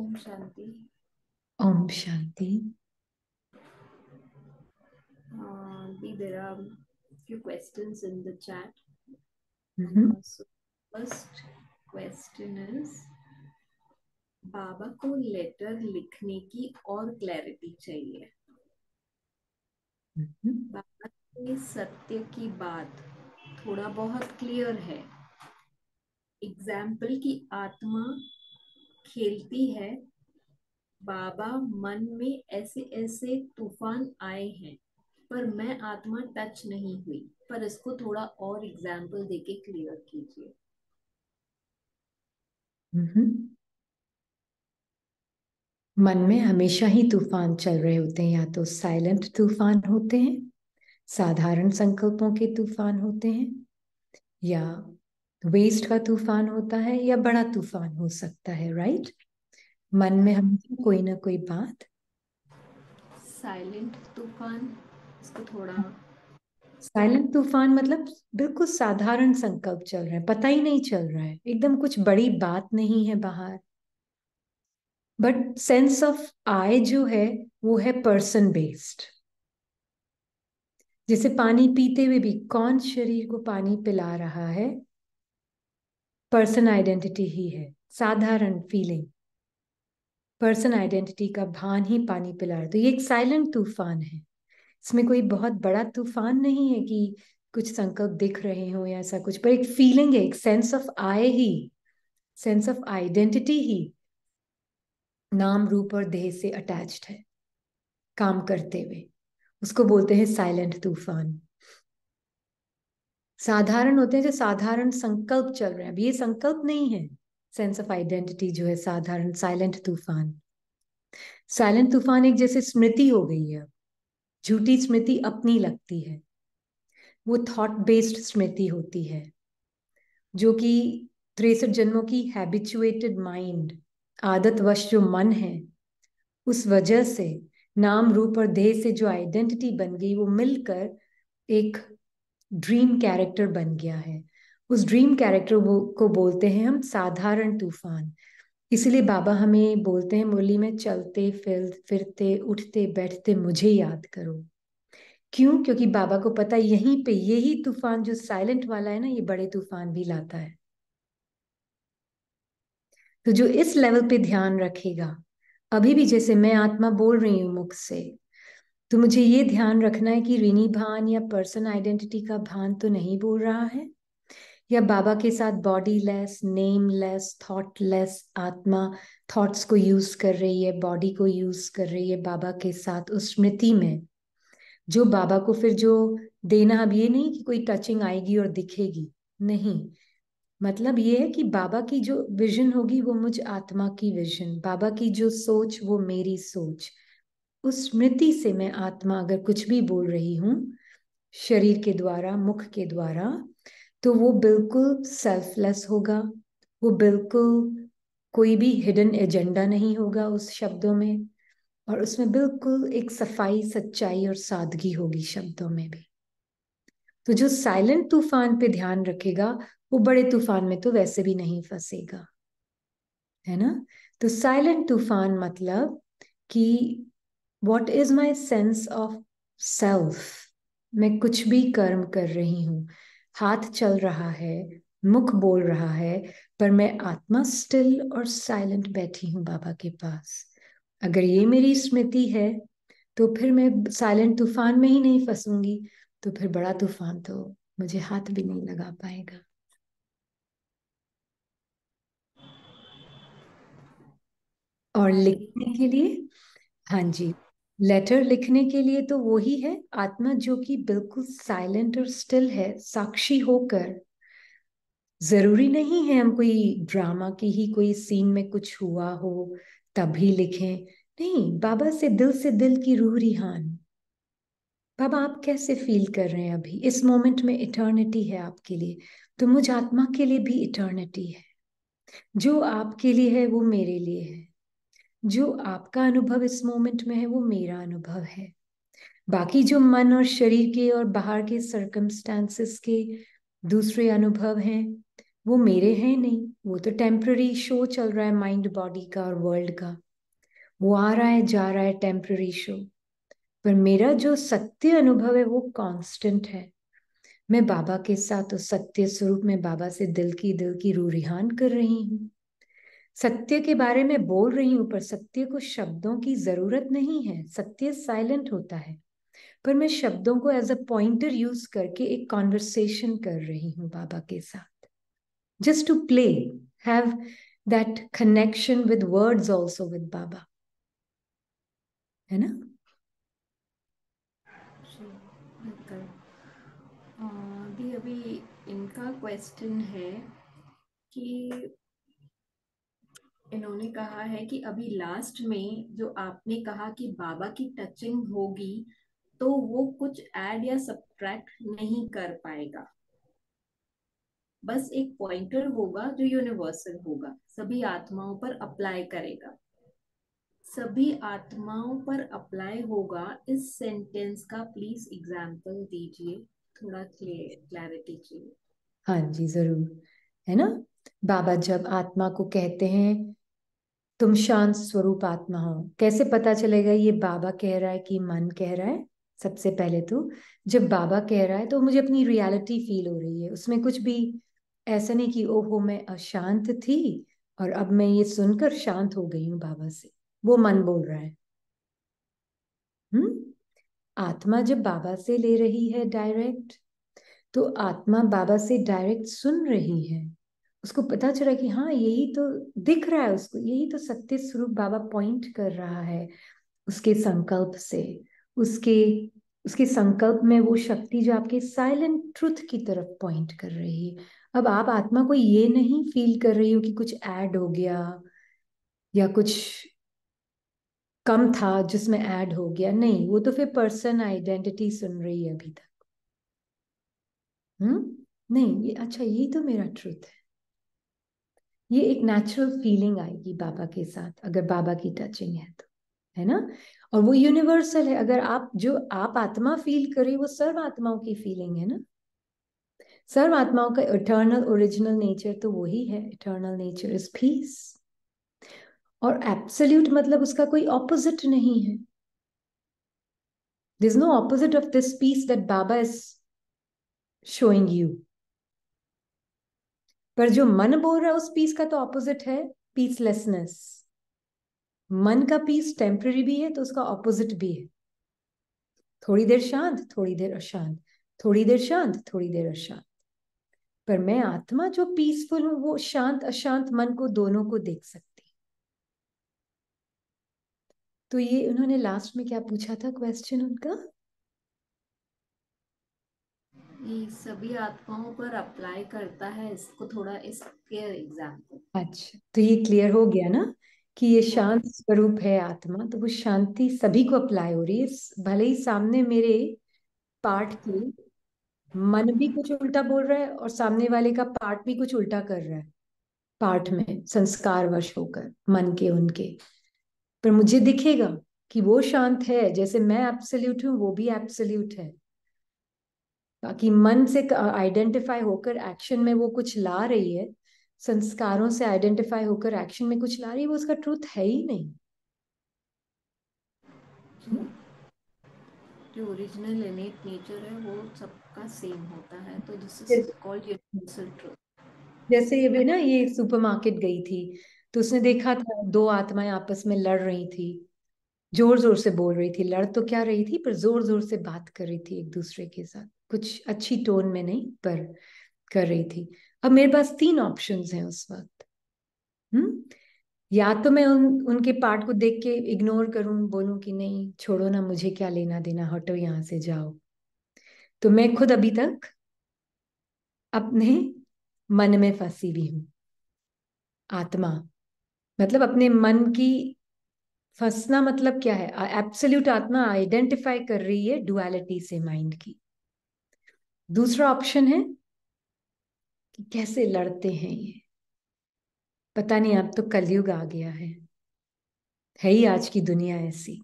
Om Shanti. Om Shanti. There are few questions in the chat. Hmm. So first question is, बाबा को letter लिखने की और clarity चाहिए। बाबा के सत्य की बात थोड़ा बहुत क्लियर है। एग्जाम्पल की आत्मा खेलती है। बाबा मन में ऐसे ऐसे तूफान आए हैं, पर मैं आत्मा टच नहीं हुई। पर इसको थोड़ा और एग्जाम्पल देके क्लियर कीजिए। मन में हमेशा ही तूफान चल रहे होते हैं, या तो साइलेंट तूफान होते हैं, साधारण संकल्पों के तूफान होते हैं, या वेस्ट का तूफान होता है, या बड़ा तूफान हो सकता है। राइट? मन में हमेशा कोई ना कोई बात। साइलेंट तूफान, इसको थोड़ा। साइलेंट तूफान मतलब बिल्कुल साधारण संकल्प चल रहे हैं, पता ही नहीं चल रहा है, एकदम कुछ बड़ी बात नहीं है बाहर। बट सेंस ऑफ आई जो है वो है पर्सन बेस्ड। जैसे पानी पीते हुए भी कौन शरीर को पानी पिला रहा है? पर्सन आइडेंटिटी ही है। साधारण फीलिंग, पर्सन आइडेंटिटी का भान ही पानी पिला रहा है। तो ये एक साइलेंट तूफान है। इसमें कोई बहुत बड़ा तूफान नहीं है कि कुछ संकल्प दिख रहे हो या ऐसा कुछ, पर एक फीलिंग है, एक सेंस ऑफ आई ही, सेंस ऑफ आइडेंटिटी ही नाम रूप और देह से अटैच्ड है काम करते हुए। उसको बोलते हैं साइलेंट तूफान। साधारण होते हैं जो साधारण संकल्प चल रहे हैं। अब ये संकल्प नहीं है। सेंस ऑफ आइडेंटिटी जो है साधारण साइलेंट तूफान। साइलेंट तूफान एक जैसे स्मृति हो गई है। झूठी स्मृति अपनी लगती है। वो थॉट बेस्ड स्मृति होती है, जो कि 63 जन्मों की हैबिचुएटेड माइंड, आदतवश जो मन है, उस वजह से नाम रूप और देह से जो आइडेंटिटी बन गई, वो मिलकर एक ड्रीम कैरेक्टर बन गया है। उस ड्रीम कैरेक्टर को बोलते हैं हम साधारण तूफान। इसलिए बाबा हमें बोलते हैं मुरली में, चलते फिरते उठते बैठते मुझे याद करो। क्यों? क्योंकि बाबा को पता है यहीं पे यही तूफान जो साइलेंट वाला है ना, ये बड़े तूफान भी लाता है। तो जो इस लेवल पे ध्यान रखेगा, अभी भी जैसे मैं आत्मा बोल रही हूँ मुख से, तो मुझे ये ध्यान रखना है कि ऋणी भान या पर्सन आइडेंटिटी का भान तो नहीं बोल रहा है, या बाबा के साथ body less, name less, thought less आत्मा थॉट्स को यूज कर रही है, बॉडी को यूज कर रही है बाबा के साथ उस स्मृति में, जो बाबा को फिर जो देना। अब ये नहीं कि कोई टचिंग आएगी और दिखेगी, नहीं। मतलब ये है कि बाबा की जो विजन होगी वो मुझ आत्मा की विजन, बाबा की जो सोच वो मेरी सोच। उस स्मृति से मैं आत्मा अगर कुछ भी बोल रही हूं शरीर के द्वारा, मुख के द्वारा, तो वो बिल्कुल सेल्फलेस होगा। वो बिल्कुल कोई भी हिडन एजेंडा नहीं होगा उस शब्दों में, और उसमें बिल्कुल एक सफाई, सच्चाई और सादगी होगी शब्दों में भी। तो जो साइलेंट तूफान पे ध्यान रखेगा वो बड़े तूफान में तो वैसे भी नहीं फंसेगा, है ना? तो साइलेंट तूफान मतलब कि what is my sense of self. मैं कुछ भी कर्म कर रही हूं, हाथ चल रहा है, मुख बोल रहा है, पर मैं आत्मा स्टिल और साइलेंट बैठी हूं बाबा के पास। अगर ये मेरी स्मृति है तो फिर मैं साइलेंट तूफान में ही नहीं फंसूंगी, तो फिर बड़ा तूफान तो मुझे हाथ भी नहीं लगा पाएगा। और आगे। लिखने के लिए, हाँ जी, लेटर लिखने के लिए तो वो ही है आत्मा जो कि बिल्कुल साइलेंट और स्टिल है, साक्षी होकर। जरूरी नहीं है हम कोई ड्रामा की ही कोई सीन में कुछ हुआ हो तभी लिखें। नहीं, बाबा से दिल की रूह रिहान। बाबा आप कैसे फील कर रहे हैं अभी इस मोमेंट में? इटर्निटी है आपके लिए, तो मुझ आत्मा के लिए भी इटर्निटी है। जो आपके लिए है वो मेरे लिए है। जो आपका अनुभव इस मोमेंट में है वो मेरा अनुभव है। बाकी जो मन और शरीर के और बाहर के सर्कमस्टांसेस के दूसरे अनुभव हैं, वो मेरे हैं नहीं, वो तो टेम्पररी शो चल रहा है माइंड बॉडी का और वर्ल्ड का। वो आ रहा है जा रहा है, टेम्पररी शो। पर मेरा जो सत्य अनुभव है वो कांस्टेंट है। मैं बाबा के साथ उस सत्य स्वरूप में बाबा से दिल की रूरिहान कर रही हूँ। सत्य के बारे में बोल रही हूं, पर सत्य को शब्दों की जरूरत नहीं है। सत्य साइलेंट होता है, पर मैं शब्दों को एज अ पॉइंटर यूज करके एक कॉन्वर्सेशन कर रही हूँ बाबा के साथ, just to play, have that connection with words also with Baba, है ना। जी, बिल्कुल। दी अभी इनका क्वेश्चन है कि इन्होंने कहा है कि अभी लास्ट में जो आपने कहा कि बाबा की टचिंग होगी, तो वो कुछ ऐड या सब्ट्रैक्ट नहीं कर पाएगा, बस एक पॉइंटर होगा जो यूनिवर्सल होगा, सभी आत्माओं पर अप्लाई करेगा। सभी आत्माओं पर अप्लाई होगा, इस सेंटेंस का प्लीज एग्जांपल दीजिए, थोड़ा क्लैरिटी चाहिए। हाँ जी, जरूर। है ना, बाबा जब आत्मा को कहते हैं तुम शांत स्वरूप आत्मा हो, कैसे पता चलेगा ये बाबा कह रहा है कि मन कह रहा है? सबसे पहले तो जब बाबा कह रहा है तो मुझे अपनी रियलिटी फील हो रही है, उसमें कुछ भी ऐसा नहीं कि ओहो मैं अशांत थी और अब मैं ये सुनकर शांत हो गई हूँ बाबा से। वो मन बोल रहा है। हम्म। आत्मा जब बाबा से ले रही है डायरेक्ट, तो आत्मा बाबा से डायरेक्ट सुन रही है। उसको पता चला कि हाँ यही तो दिख रहा है उसको, यही तो सत्य स्वरूप बाबा पॉइंट कर रहा है उसके संकल्प से। उसके उसके संकल्प में वो शक्ति जो आपके साइलेंट ट्रुथ की तरफ पॉइंट कर रही है। अब आप आत्मा को ये नहीं फील कर रही हो कि कुछ ऐड हो गया या कुछ कम था जिसमें ऐड हो गया, नहीं, वो तो फिर पर्सन आइडेंटिटी सुन रही है अभी तक। नहीं, ये अच्छा, यही तो मेरा ट्रुथ है। ये एक नेचुरल फीलिंग आएगी बाबा के साथ अगर बाबा की टचिंग है तो, है ना। और वो यूनिवर्सल है, अगर आप जो आप आत्मा फील करें वो सर्व आत्माओं की फीलिंग है ना। सर्व आत्माओं का इटर्नल ओरिजिनल नेचर तो वही है, इटर्नल नेचर इज पीस। और एब्सोल्यूट मतलब उसका कोई ऑपोजिट नहीं है। There is no opposite of this peace that Baba is showing you. पर जो मन बोल रहा है उस पीस का तो ऑपोजिट है पीसलेसनेस। मन का पीस टेम्पररी भी है तो उसका ऑपोजिट भी है, थोड़ी देर शांत थोड़ी देर अशांत, थोड़ी देर शांत थोड़ी देर अशांत। पर मैं आत्मा जो पीसफुल हूं वो शांत अशांत मन को दोनों को देख सकती। तो ये उन्होंने लास्ट में क्या पूछा था क्वेश्चन उनका? ये सभी आत्माओं पर अप्लाई करता है, इसको थोड़ा इसके एग्जाम्पल। अच्छा, तो ये क्लियर हो गया ना कि ये हो शांत गया। स्वरूप है आत्मा, तो वो शांति सभी को अप्लाई हो रही है। भले ही सामने मेरे पार्ट के मन भी कुछ उल्टा बोल रहा है और सामने वाले का पार्ट भी कुछ उल्टा कर रहा है, पार्ट में संस्कार वश होकर मन के उनके। पर मुझे दिखेगा कि वो शांत है, जैसे मैं एब्सोल्यूट हूँ वो भी एब्सोल्यूट है। बाकी मन से आइडेंटिफाई होकर एक्शन में वो कुछ ला रही है, संस्कारों से आइडेंटिफाई होकर एक्शन में कुछ ला रही है, वो उसका ट्रूथ है ही नहीं। जी, जो ओरिजिनल इनेट नेचर है वो सबका सेम होता है, तो this is called universal truth. जैसे ये भी ना, ये सुपरमार्केट गई थी तो उसने देखा था दो आत्माएं आपस में लड़ रही थी, जोर जोर से बोल रही थी, लड़ तो क्या रही थी पर जोर जोर से बात कर रही थी एक दूसरे के साथ, कुछ अच्छी टोन में नहीं पर कर रही थी। अब मेरे पास तीन ऑप्शंस हैं उस वक्त। हम्म। या तो मैं उनके पार्ट को देख के इग्नोर करूं, बोलूं कि नहीं छोड़ो ना, मुझे क्या लेना देना, हटो यहां से जाओ। तो मैं खुद अभी तक अपने मन में फंसी हुई हूँ। आत्मा मतलब अपने मन की फंसना मतलब क्या है? एब्सोल्यूट आत्मा आइडेंटिफाई कर रही है डुअलिटी से माइंड की। दूसरा ऑप्शन है कि कैसे लड़ते हैं ये, पता नहीं, अब तो कलयुग आ गया है ही आज की दुनिया ऐसी।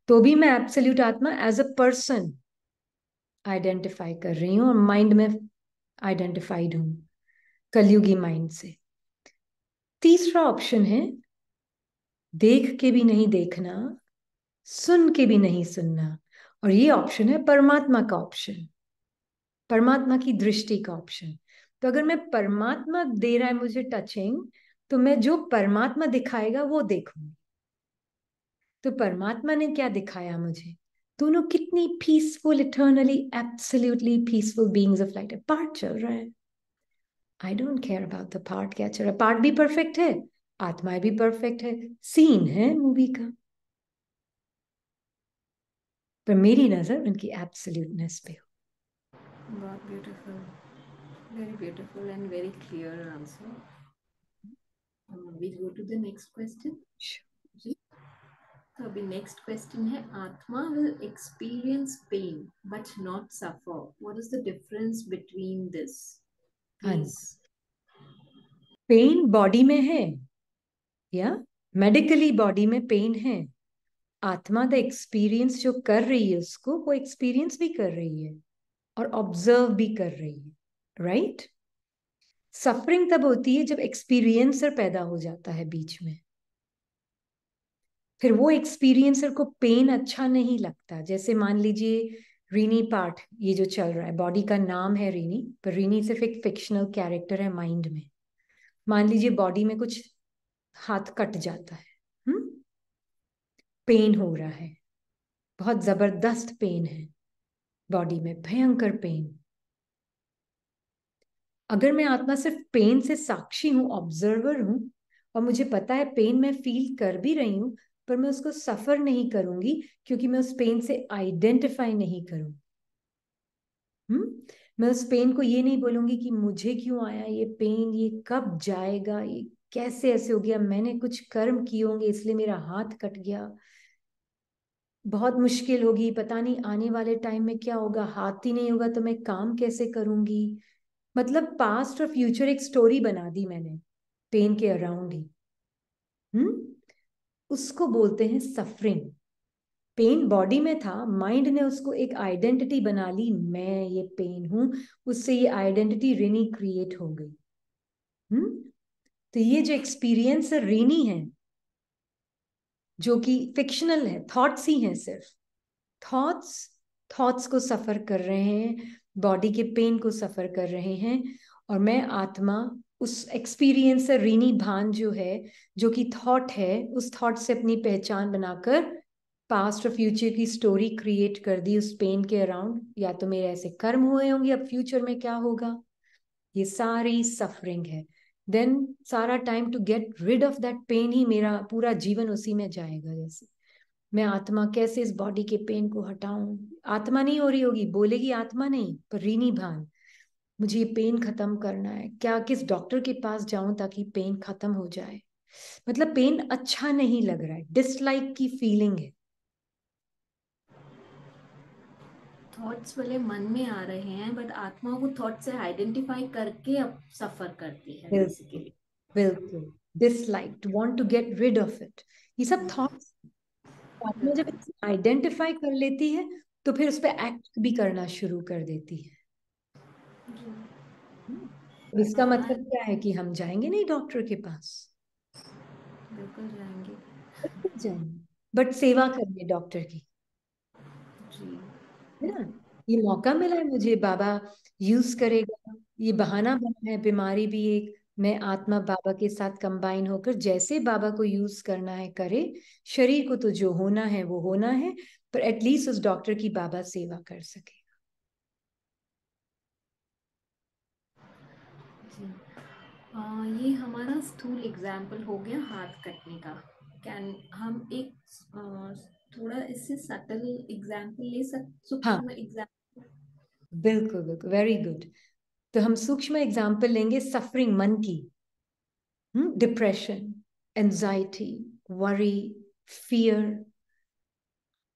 तो भी मैं एब्सोल्यूट आत्मा एज अ पर्सन आइडेंटिफाई कर रही हूँ और माइंड में आइडेंटिफाइड हूँ। कलयुगी माइंड से। तीसरा ऑप्शन है देख के भी नहीं देखना, सुन के भी नहीं सुनना, और ये ऑप्शन है परमात्मा का ऑप्शन, परमात्मा की दृष्टि का ऑप्शन। तो अगर मैं परमात्मा दे रहा है मुझे टचिंग, तो मैं जो परमात्मा दिखाएगा वो देखूंगी। तो परमात्मा ने क्या दिखाया मुझे? दोनों कितनी peaceful, eternally absolutely peaceful beings of light है। पार्ट चल रहा है, I don't care about the part क्या चल रहा है, पार्ट भी परफेक्ट है, आत्मा भी परफेक्ट है, सीन है मूवी का, पर मेरी नजर उनकी एब्सोल्यूटनेस पे हो। बहुत beautiful, very beautiful and very clear answer. We go to the next question जी। तो अभी नेक्स्ट क्वेश्चन है, atma will experience pain but not suffer, what is the difference between this? हाँ, प्लीज। पेन बॉडी में है, या मेडिकली बॉडी में pen है, आत्मा द एक्सपीरियंस जो कर रही है उसको, वो एक्सपीरियंस भी कर रही है और ऑब्जर्व भी कर रही है, राइट? सफरिंग तब होती है जब एक्सपीरियंसर पैदा हो जाता है बीच में, फिर वो एक्सपीरियंसर को पेन अच्छा नहीं लगता। जैसे मान लीजिए रीनी पार्ट, ये जो चल रहा है, बॉडी का नाम है रीनी, पर रीनी सिर्फ एक फिक्शनल कैरेक्टर है माइंड में। मान लीजिए बॉडी में कुछ हाथ कट जाता है, पेन हो रहा है, बहुत जबरदस्त पेन है बॉडी में, भयंकर पेन। अगर मैं आत्मा सिर्फ पेन से साक्षी हूं, ऑब्जर्वर हूं, और मुझे पता है पेन मैं फील कर भी रही हूं, पर मैं उसको सफर नहीं करूंगी क्योंकि मैं उस पेन से आइडेंटिफाई नहीं करूं। मैं उस पेन को ये नहीं बोलूंगी कि मुझे क्यों आया ये पेन, ये कब जाएगा, ये कैसे ऐसे हो गया, मैंने कुछ कर्म किए होंगे इसलिए मेरा हाथ कट गया, बहुत मुश्किल होगी, पता नहीं आने वाले टाइम में क्या होगा, हाथ ही नहीं होगा तो मैं काम कैसे करूंगी। मतलब पास्ट और फ्यूचर एक स्टोरी बना दी मैंने पेन के अराउंड ही। उसको बोलते हैं सफरिंग। पेन बॉडी में था, माइंड ने उसको एक आइडेंटिटी बना ली, मैं ये पेन हूं, उससे ये आइडेंटिटी रिनी क्रिएट हो गई। तो ये जो एक्सपीरियंस रिनी है, जो कि फिक्शनल है, थॉट्स ही हैं सिर्फ, थॉट्स, थॉट्स को सफर कर रहे हैं, बॉडी के पेन को सफर कर रहे हैं, और मैं आत्मा उस एक्सपीरियंस रीनी भान जो है, जो कि थॉट है, उस थॉट से अपनी पहचान बनाकर पास्ट और फ्यूचर की स्टोरी क्रिएट कर दी उस पेन के अराउंड। या तो मेरे ऐसे कर्म हुए होंगे, अब फ्यूचर में क्या होगा, ये सारी सफरिंग है। देन सारा time to get rid of that pain ही, मेरा पूरा जीवन उसी में जाएगा। जैसे मैं आत्मा कैसे इस बॉडी के पेन को हटाऊं, आत्मा नहीं हो रही होगी, बोलेगी आत्मा नहीं, पर रीनी भान, मुझे ये पेन खत्म करना है, क्या किस डॉक्टर के पास जाऊं ताकि पेन खत्म हो जाए। मतलब पेन अच्छा नहीं लग रहा है, डिसलाइक की फीलिंग है। थॉट्स वाले मन में आ रहे हैं बट आत्मा वो थॉट से आइडेंटिफाई करके अब सफर करती है बिल्कुल, बेसिकली। बिल्कुल, dislike, want to get rid of it, ये सब थॉट्स। आत्मा जब आइडेंटिफाई कर लेती है तो फिर उस पर एक्ट भी करना शुरू कर देती है। अब इसका मतलब क्या है कि हम जाएंगे नहीं डॉक्टर के पास, बिल्कुल जाएंगे। बिल्कुल जाएंगे, बट सेवा करने डॉक्टर की, जी। है ना? ये मौका मिला है मुझे, बाबा यूज करेगा, ये बहाना बना है, बीमारी भी एक, मैं आत्मा बाबा के साथ कंबाइन होकर जैसे बाबा को यूज करना है करे, शरीर को तो जो होना है वो होना है, पर एटलीस्ट उस डॉक्टर की बाबा सेवा कर सके। जी। ये हमारा स्थूल एग्जाम्पल हो गया हाथ कटने का। कैन हम एक थोड़ा इससे सटल एग्जाम्पल ले हाँ, सूक्ष्म एग्जाम्पल? बिल्कुल बिल्कुल, वेरी गुड। तो हम सूक्ष्म एग्जाम्पल लेंगे सफरिंग मन की, डिप्रेशन, एंजाइटी, वरी, फियर,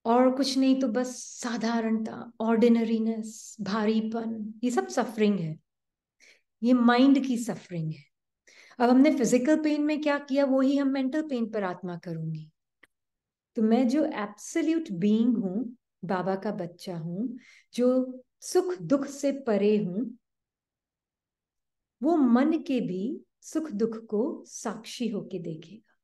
और कुछ नहीं तो बस साधारणता, ऑर्डिनरीनेस, भारीपन, ये सब सफरिंग है, ये माइंड की सफरिंग है। अब हमने फिजिकल पेन में क्या किया, वो ही हम मेंटल पेन पर आत्मा करूंगी। तो मैं जो एब्सोल्यूट बीइंग हूं, बाबा का बच्चा हूं, जो सुख दुख से परे हूं, वो मन के भी सुख दुख को साक्षी होके देखेगा।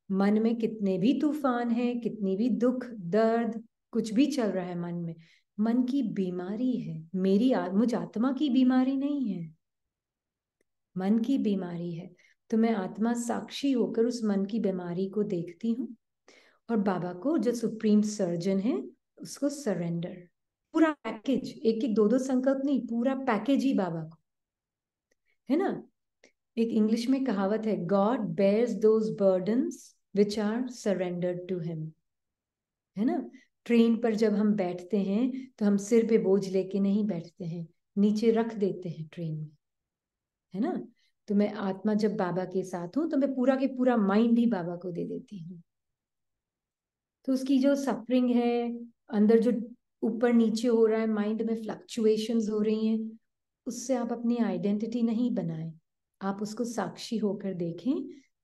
मन में कितने भी तूफान हैं, कितनी भी दुख दर्द कुछ भी चल रहा है मन में, मन की बीमारी है, मुझ आत्मा की बीमारी नहीं है, मन की बीमारी है। तो मैं आत्मा साक्षी होकर उस मन की बीमारी को देखती हूँ और बाबा को, जो सुप्रीम सर्जन है, उसको सरेंडर, पूरा पैकेज, एक एक दो दो संकल्प नहीं, पूरा पैकेज ही बाबा को, है ना। एक इंग्लिश में कहावत है, God bears those burdens which are surrendered to him, है ना। ट्रेन पर जब हम बैठते हैं तो हम सिर पे बोझ लेके नहीं बैठते हैं, नीचे रख देते हैं ट्रेन में, है ना। तो मैं आत्मा जब बाबा के साथ हूं तो मैं पूरा के पूरा माइंड ही बाबा को दे देती हूँ। तो उसकी जो सफरिंग है, अंदर जो ऊपर नीचे हो रहा है, माइंड में फ्लक्चुएशंस हो रही हैं, उससे आप अपनी आइडेंटिटी नहीं बनाएं, आप उसको साक्षी होकर देखें।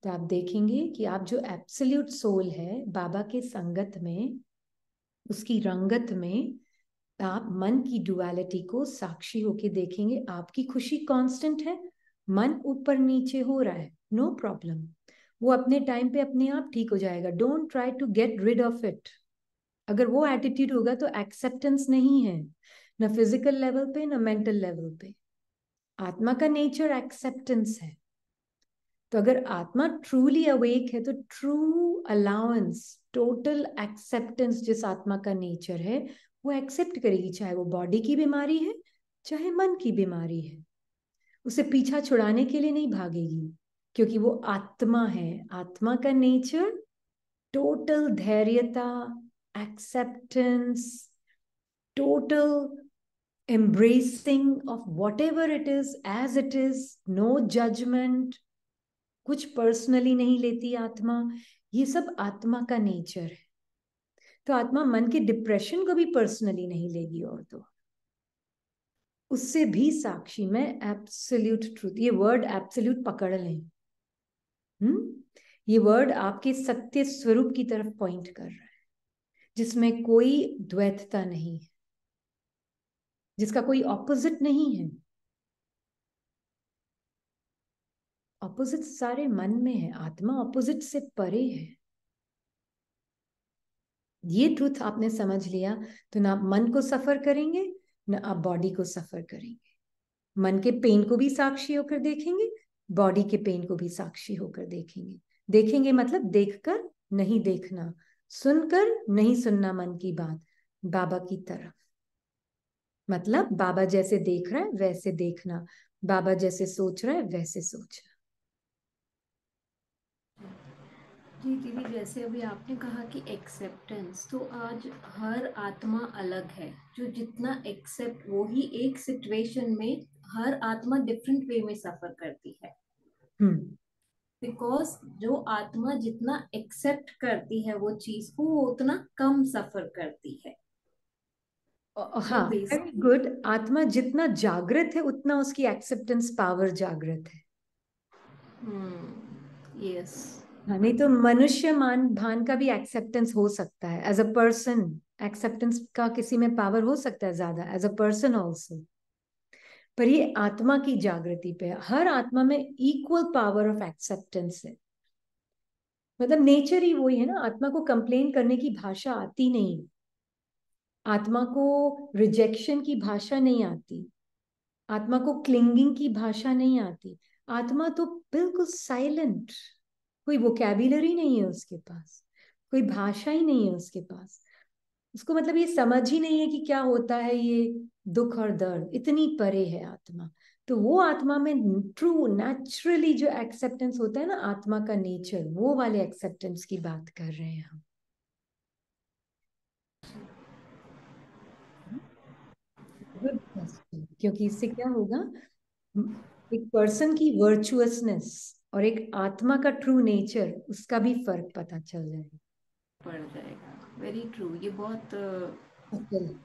तो आप देखेंगे कि आप जो एब्सोल्यूट सोल है, बाबा के संगत में, उसकी रंगत में, आप मन की डुअलिटी को साक्षी होके देखेंगे। आपकी खुशी कांस्टेंट है, मन ऊपर नीचे हो रहा है, नो प्रॉब्लम, वो अपने टाइम पे अपने आप ठीक हो जाएगा। Don't try to get rid of it. अगर वो एटीट्यूड होगा तो एक्सेप्टेंस नहीं है, ना फिजिकल लेवल पे ना मेंटल लेवल पे। आत्मा का नेचर एक्सेप्टेंस है। तो अगर आत्मा ट्रूली अवेक है तो ट्रू अलाउंस, टोटल एक्सेप्टेंस जिस आत्मा का नेचर है, वो एक्सेप्ट करेगी, चाहे वो बॉडी की बीमारी है चाहे मन की बीमारी है। उसे पीछा छुड़ाने के लिए नहीं भागेगी, क्योंकि वो आत्मा है। आत्मा का नेचर टोटल धैर्यता, acceptance, total embracing of whatever it is as it is, no judgment, कुछ पर्सनली नहीं लेती आत्मा। ये सब आत्मा का नेचर है। तो आत्मा मन के डिप्रेशन को भी पर्सनली नहीं लेगी, और तो उससे भी साक्षी मैं एब्सोल्यूट ट्रूथ, ये वर्ड एब्सोल्यूट पकड़ लें। ये वर्ड आपके सत्य स्वरूप की तरफ पॉइंट कर रहा है, जिसमें कोई द्वैतता नहीं है, जिसका कोई ऑपोजिट नहीं है। ऑपोजिट सारे मन में है, आत्मा ऑपोजिट से परे है। ये ट्रूथ आपने समझ लिया तो ना आप मन को सफर करेंगे, ना आप बॉडी को सफर करेंगे। मन के पेन को भी साक्षी होकर देखेंगे, बॉडी के पेन को भी साक्षी होकर देखेंगे। देखेंगे मतलब देखकर नहीं देखना, सुनकर नहीं सुनना मन की बात, बाबा की तरफ। मतलब बाबा जैसे देख रहा है वैसे देखना, बाबा जैसे सोच रहा है वैसे सोचना। जी दीदी, जैसे अभी आपने कहा कि एक्सेप्टेंस, तो आज हर आत्मा अलग है। जो जितना एक्सेप्ट, वो ही एक सिचुएशन में हर आत्मा डिफरेंट वे में सफर करती है। हम्म। बिकॉज जो आत्मा जितना एक्सेप्ट करती है वो चीज को, वो उतना कम सफर करती है। तो हाँ, बेस वेरी गुड। आत्मा जितना जागृत है उतना उसकी एक्सेप्टेंस पावर जागृत है। यस। हाँ, नहीं तो मनुष्य मान भान का भी एक्सेप्टेंस हो सकता है एज अ पर्सन। एक्सेप्टेंस का किसी में पावर हो सकता है ज्यादा, एज अ पर्सन ऑल्सो। पर ये आत्मा की जागृति पे है। हर आत्मा में इक्वल पावर ऑफ एक्सेप्टेंस है। मतलब नेचर ही वही है ना, आत्मा को कंप्लेन करने की भाषा आती नहीं, आत्मा को रिजेक्शन की भाषा नहीं आती, आत्मा को क्लिंगिंग की भाषा नहीं आती। आत्मा तो बिल्कुल साइलेंट, कोई वोकैबुलरी नहीं है उसके पास, कोई भाषा ही नहीं है उसके पास। उसको मतलब ये समझ ही नहीं है कि क्या होता है ये दुख और दर्द, इतनी परे है आत्मा। तो वो आत्मा में ट्रू नेचुरली जो एक्सेप्टेंस होता है ना, आत्मा का नेचर, वो वाले एक्सेप्टेंस की बात कर रहे हैं हम। गुड क्वेश्चन, क्योंकि इससे क्या होगा, एक पर्सन की वर्चुअसनेस और एक आत्मा का ट्रू नेचर, उसका भी फर्क पता चल जाएगा। पड़ जाएगा। वेरी ट्रू, ये बहुत असल।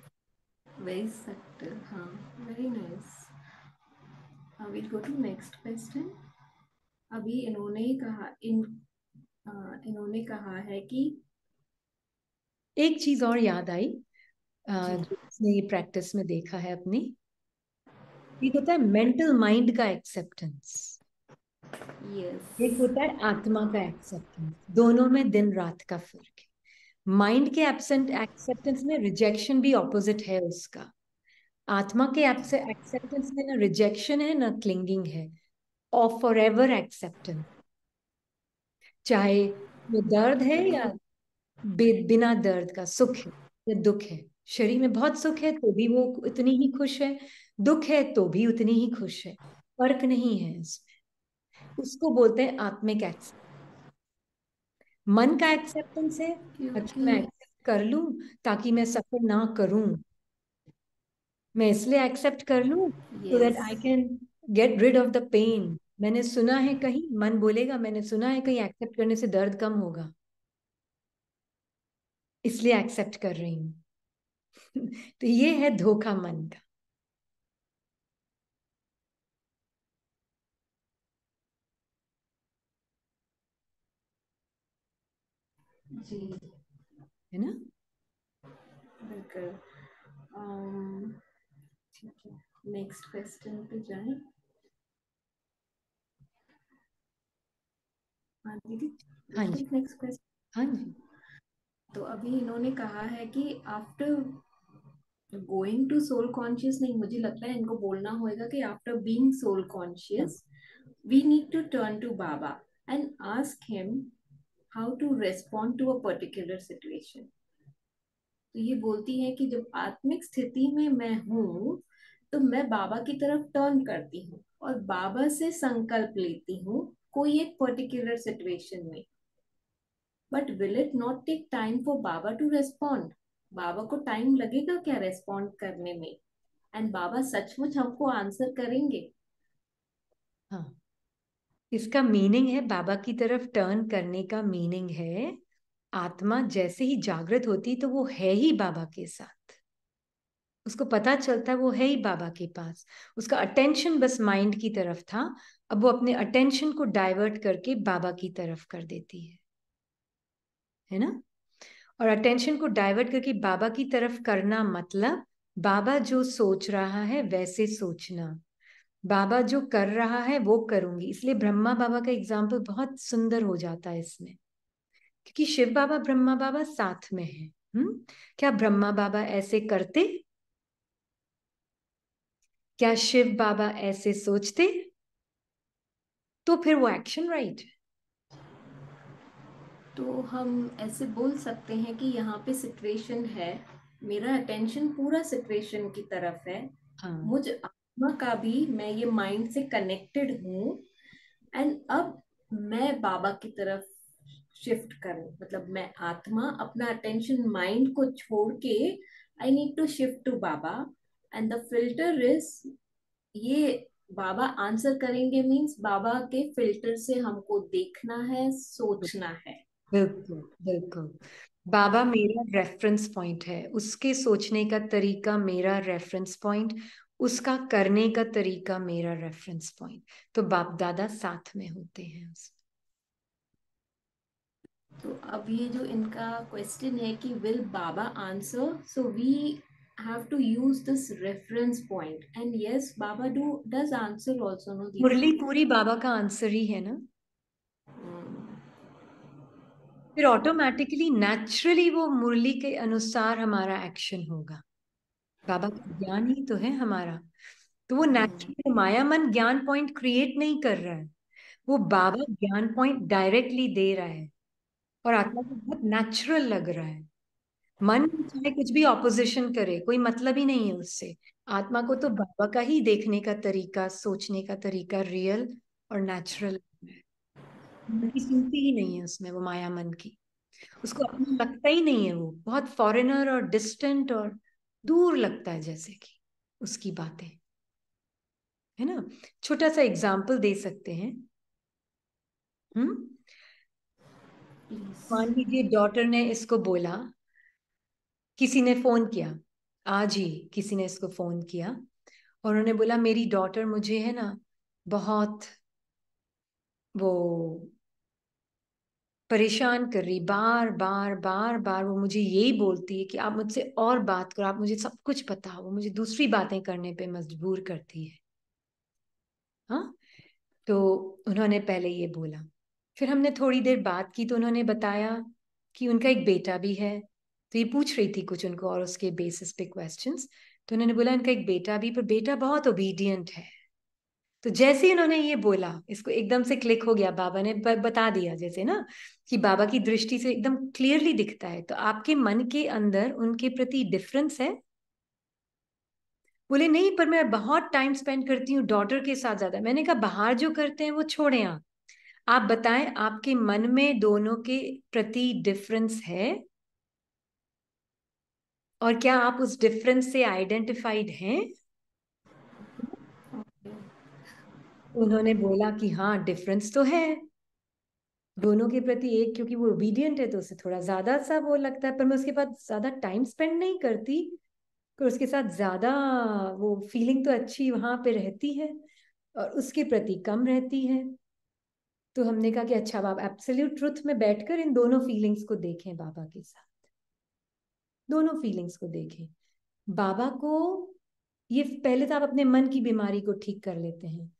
Very subtle. हाँ, very nice. Will go to next question. अभी इन्होंने कहा है कि एक चीज और याद आई, जी। जो इसने ये प्रैक्टिस में देखा है अपनी, एक होता है मेंटल माइंड का एक्सेप्टेंस, यस। एक होता है आत्मा का एक्सेप्टेंस। दोनों में दिन रात का फर्क है। माइंड के एब्सेंट एक्सेप्टेंस में रिजेक्शन भी ऑपोजिट है उसका। आत्मा के एक्सेप्टेंस में ना रिजेक्शन है ना क्लिंगिंग है, और फॉर एवर एक्सेप्टेंस। चाहे वो दर्द है या बिना दर्द का सुख है या दुख है। शरीर में बहुत सुख है तो भी वो उतनी ही खुश है, दुख है तो भी उतनी ही खुश है, फर्क नहीं है इसमें। उसको बोलते हैं आत्मिक एक्सेप्टेंस। मन का एक्सेप्टेंस है, अच्छा क्योंकि मैं एक्सेप्ट कर लूं ताकि मैं सफर ना करूं, मैं इसलिए एक्सेप्ट कर लूं so that yes. I can get rid of the pain. मैंने सुना है कहीं, मन बोलेगा मैंने सुना है कहीं एक्सेप्ट करने से दर्द कम होगा, इसलिए एक्सेप्ट कर रही हूं। तो ये है धोखा मन का। जी। है ना? बिल्कुल। ठीक है, नेक्स्ट क्वेश्चन पे जाएं। हाँ दीदी, हाँ जी। Next question. हाँ जी। तो अभी इन्होंने कहा है कि after going to soul conscious, नहीं मुझे लगता है इनको बोलना होगा कि आफ्टर बीइंग सोल हाँ conscious we need to turn to Baba and ask him how to respond to a particular situation. तो ये बोलती है कि जब आत्मिक स्थिति में मैं हूँ तो मैं बाबा की तरफ टर्न करती हूँ और बाबा से संकल्प लेती हूँ कोई एक पर्टिकुलर सिचुएशन में। But will it not take time for Baba to respond? Baba को टाइम लगेगा क्या रेस्पॉन्ड करने में? एंड बाबा सचमुच हमको आंसर करेंगे? हाँ। इसका मीनिंग है, बाबा की तरफ टर्न करने का मीनिंग है, आत्मा जैसे ही जागृत होती तो वो है ही बाबा के साथ। उसको पता चलता है वो है ही बाबा के पास। उसका अटेंशन बस माइंड की तरफ था, अब वो अपने अटेंशन को डाइवर्ट करके बाबा की तरफ कर देती है ना? और अटेंशन को डाइवर्ट करके बाबा की तरफ करना मतलब बाबा जो सोच रहा है वैसे सोचना, बाबा जो कर रहा है वो करूंगी। इसलिए ब्रह्मा बाबा का एग्जाम्पल बहुत सुंदर हो जाता है इसमें, क्योंकि शिव बाबा ब्रह्मा बाबा साथ में है। क्या ब्रह्मा बाबा ऐसे करते? क्या शिव बाबा ऐसे सोचते? तो फिर वो एक्शन राइट। तो हम ऐसे बोल सकते हैं कि यहाँ पे सिचुएशन है, मेरा अटेंशन पूरा सिचुएशन की तरफ है, हाँ। मुझ आत्मा का भी, मैं ये माइंड से कनेक्टेड हूँ, एंड अब मैं बाबा की तरफ शिफ्ट करूं, मतलब मैं आत्मा अपना अटेंशन माइंड को छोड़ के I need to shift to Baba. And the filter is ये, बाबा आंसर करेंगे मीन्स बाबा के फिल्टर से हमको देखना है, सोचना है। बिल्कुल बिल्कुल। बाबा मेरा रेफरेंस पॉइंट है, उसके सोचने का तरीका मेरा रेफरेंस पॉइंट, उसका करने का तरीका मेरा रेफरेंस पॉइंट। तो बाप दादा साथ में होते हैं उसमें। तो अब ये जो इनका क्वेश्चन है कि will Baba answer, so we have to use this reference point, and yes baba does answer also, no didi? मुरली पूरी बाबा का आंसर ही है ना। Hmm. फिर ऑटोमेटिकली नेचुरली वो मुरली के अनुसार हमारा एक्शन होगा। बाबा का ज्ञान ही तो है हमारा, तो वो नेचुरली माया मन ज्ञान पॉइंट क्रिएट नहीं कर रहा है, वो बाबा ज्ञान पॉइंट डायरेक्टली दे रहा है। और आत्मा को बहुत नेचुरल लग रहा है। मन चाहे कुछ भी ऑपोजिशन करे कोई मतलब ही नहीं है उससे। आत्मा को तो बाबा का ही देखने का तरीका, सोचने का तरीका रियल और नेचुरल है। मन की सुनती ही नहीं है उसमें वो माया मन की, उसको अपना लगता ही नहीं है, वो बहुत फॉरेनर और डिस्टेंट और दूर लगता है जैसे कि उसकी बातें, है ना? छोटा सा एग्जाम्पल दे सकते हैं। हम्म Please. मान लीजिए डॉटर ने इसको बोला, किसी ने फोन किया, आज ही किसी ने इसको फोन किया और उन्होंने बोला मेरी डॉटर मुझे है ना बहुत वो परेशान कर रही, बार बार बार बार वो मुझे यही बोलती है कि आप मुझसे और बात करो, आप मुझे सब कुछ बताओ, वो मुझे दूसरी बातें करने पे मजबूर करती है। हाँ, तो उन्होंने पहले ये बोला। फिर हमने थोड़ी देर बात की तो उन्होंने बताया कि उनका एक बेटा भी है। तो ये पूछ रही थी कुछ उनको और उसके बेसिस पे क्वेश्चंस। तो उन्होंने बोला उनका एक बेटा भी, पर बेटा बहुत ओबीडियंट है। तो जैसे ही उन्होंने ये बोला, इसको एकदम से क्लिक हो गया। बाबा ने बता दिया जैसे ना, कि बाबा की दृष्टि से एकदम क्लियरली दिखता है। तो आपके मन के अंदर उनके प्रति डिफरेंस है? बोले नहीं, पर मैं बहुत टाइम स्पेंड करती हूँ डॉटर के साथ ज्यादा। मैंने कहा बाहर जो करते हैं वो छोड़ें आप बताएं आपके मन में दोनों के प्रति डिफरेंस है, और क्या आप उस डिफरेंस से आइडेंटिफाइड हैं? उन्होंने बोला कि हाँ, डिफरेंस तो है दोनों के प्रति। एक क्योंकि वो ओबीडियंट है तो उसे थोड़ा ज्यादा सा वो लगता है, पर मैं उसके पास ज्यादा टाइम स्पेंड नहीं करती, पर उसके साथ ज्यादा वो फीलिंग तो अच्छी वहां पे रहती है, और उसके प्रति कम रहती है। तो हमने कहा कि अच्छा, बाबा एब्सोल्यूट ट्रुथ में बैठकर इन दोनों फीलिंग्स को देखें, बाबा के साथ दोनों फीलिंग्स को देखें। बाबा को ये, पहले तो आप अपने मन की बीमारी को ठीक कर लेते हैं।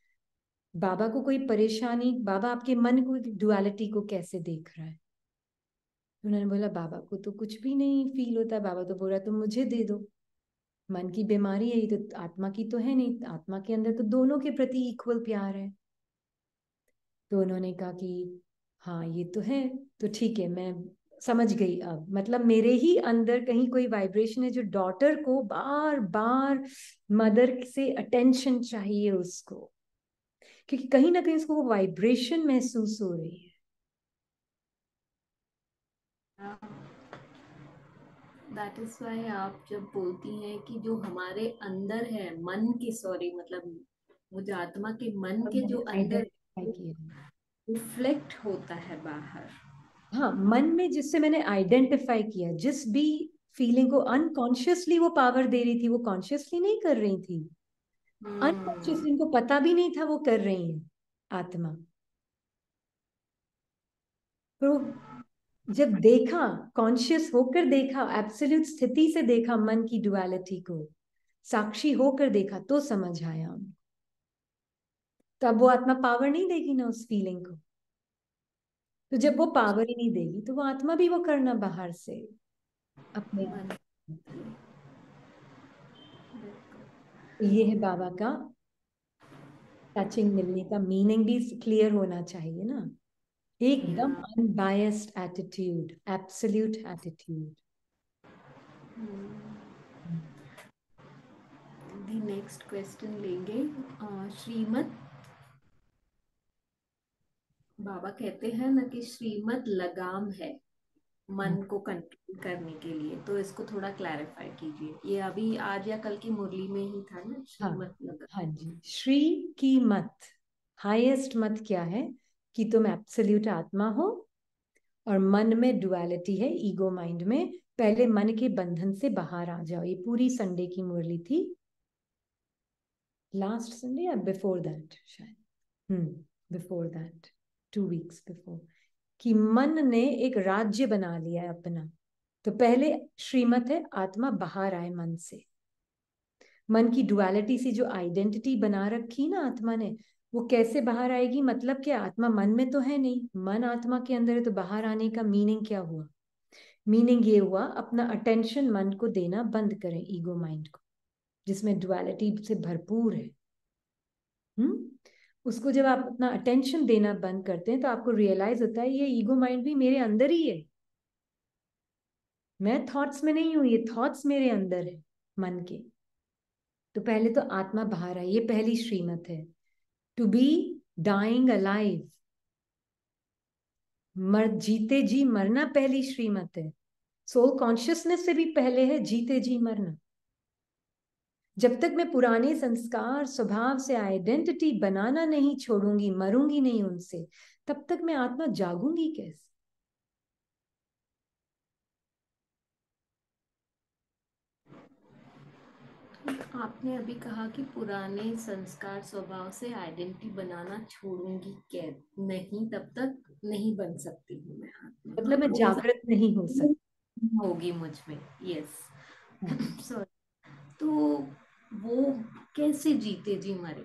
बाबा को कोई परेशानी, बाबा आपके मन को डुअलिटी को कैसे देख रहा है? उन्होंने बोला बाबा को तो कुछ भी नहीं फील होता। बाबा तो बोल रहा तुम मुझे दे दो, मन की बीमारी है ये, तो आत्मा की तो है नहीं। आत्मा के अंदर तो दोनों के प्रति इक्वल प्यार है। तो उन्होंने कहा कि हाँ ये तो है। तो ठीक है, मैं समझ गई। अब मतलब मेरे ही अंदर कहीं कोई वाइब्रेशन है जो डॉटर को बार बार मदर से अटेंशन चाहिए उसको, क्योंकि कहीं ना कहीं उसको वो वाइब्रेशन महसूस हो रही है। दैट इज वाई आप जब बोलती हैं कि जो हमारे अंदर है मन के, सॉरी मतलब वो जो आत्मा के मन और के मैंने जो अंदर आइडेंटिफाई किया है। रिफ्लेक्ट होता है बाहर। हाँ, मन में जिससे मैंने आइडेंटिफाई किया, जिस भी फीलिंग को अनकॉन्शियसली वो पावर दे रही थी, वो कॉन्शियसली नहीं कर रही थी। हम्म। अनकॉन्शियसली इनको पता भी नहीं था वो कर रही है आत्मा। तो जब देखा, कॉन्शियस होकर देखा, एब्सोल्यूट स्थिति से देखा मन की डुअलिटी को, साक्षी होकर देखा, तो समझ आया उनको। तो अब वो आत्मा पावर नहीं देगी ना उस फीलिंग को। तो जब वो पावर ही नहीं देगी तो वो आत्मा भी वो करना बाहर से अपने आप। मन। तो ये है बाबा का टचिंग मिलने का मीनिंग भी क्लियर होना चाहिए ना। एकदम या अनबायस्ड एटीट्यूड, एब्सोल्यूट एटीट्यूड। दी नेक्स्ट क्वेश्चन लेंगे। श्रीमत, बाबा कहते हैं ना कि श्रीमत लगाम है मन को कंट्रोल करने के लिए, तो इसको थोड़ा क्लैरिफाई कीजिए। ये अभी आज या कल की मुरली में ही था ना, हाँ, श्रीमत लगाम। हाँ जी। श्री की मत, हाईएस्ट मत क्या है? कि तुम एब्सोल्यूट आत्मा हो, और मन में डुअलिटी है, ईगो माइंड में। पहले मन के बंधन से बाहर आ जाओ। ये पूरी संडे की मुरली थी, लास्ट संडे या बिफोर दैट शायद। Before that, 2 weeks before. कि मन ने एक राज्य बना लिया है अपना। तो पहले श्रीमत है आत्मा बाहर आए मन से। मन की डुअलिटी से जो आइडेंटिटी बना रखी ना आत्मा ने, वो कैसे बाहर आएगी? मतलब क्या, आत्मा मन में तो है नहीं, मन आत्मा के अंदर है, तो बाहर आने का मीनिंग क्या हुआ? मीनिंग ये हुआ, अपना अटेंशन मन को देना बंद करें, ईगो माइंड को, जिसमें डुअलिटी से भरपूर है। हम्म उसको जब आप अपना अटेंशन देना बंद करते हैं तो आपको रियलाइज होता है ये ईगो माइंड भी मेरे अंदर ही है। मैं थॉट्स में नहीं हूं, ये थॉट्स मेरे अंदर है, मन के। तो पहले तो आत्मा बाहर आई, ये पहली श्रीमत है। टू बी डाइंग अलाइव, मर जीते जी मरना पहली श्रीमत है। सोल कॉन्शियसनेस से भी पहले है जीते जी मरना। जब तक मैं पुराने संस्कार स्वभाव से आइडेंटिटी बनाना नहीं छोड़ूंगी, मरूंगी नहीं उनसे, तब तक मैं आत्मा जागूंगी कैसे? आपने अभी कहा कि पुराने संस्कार स्वभाव से आइडेंटिटी बनाना छोड़ूंगी, क्या नहीं, तब तक नहीं बन सकती हूँ मैं आत्मा। मतलब हाँ, मैं वो जागृत नहीं हो सकती। होगी मुझ में। यस। हाँ। सॉरी। तो वो कैसे जीते जी मरे?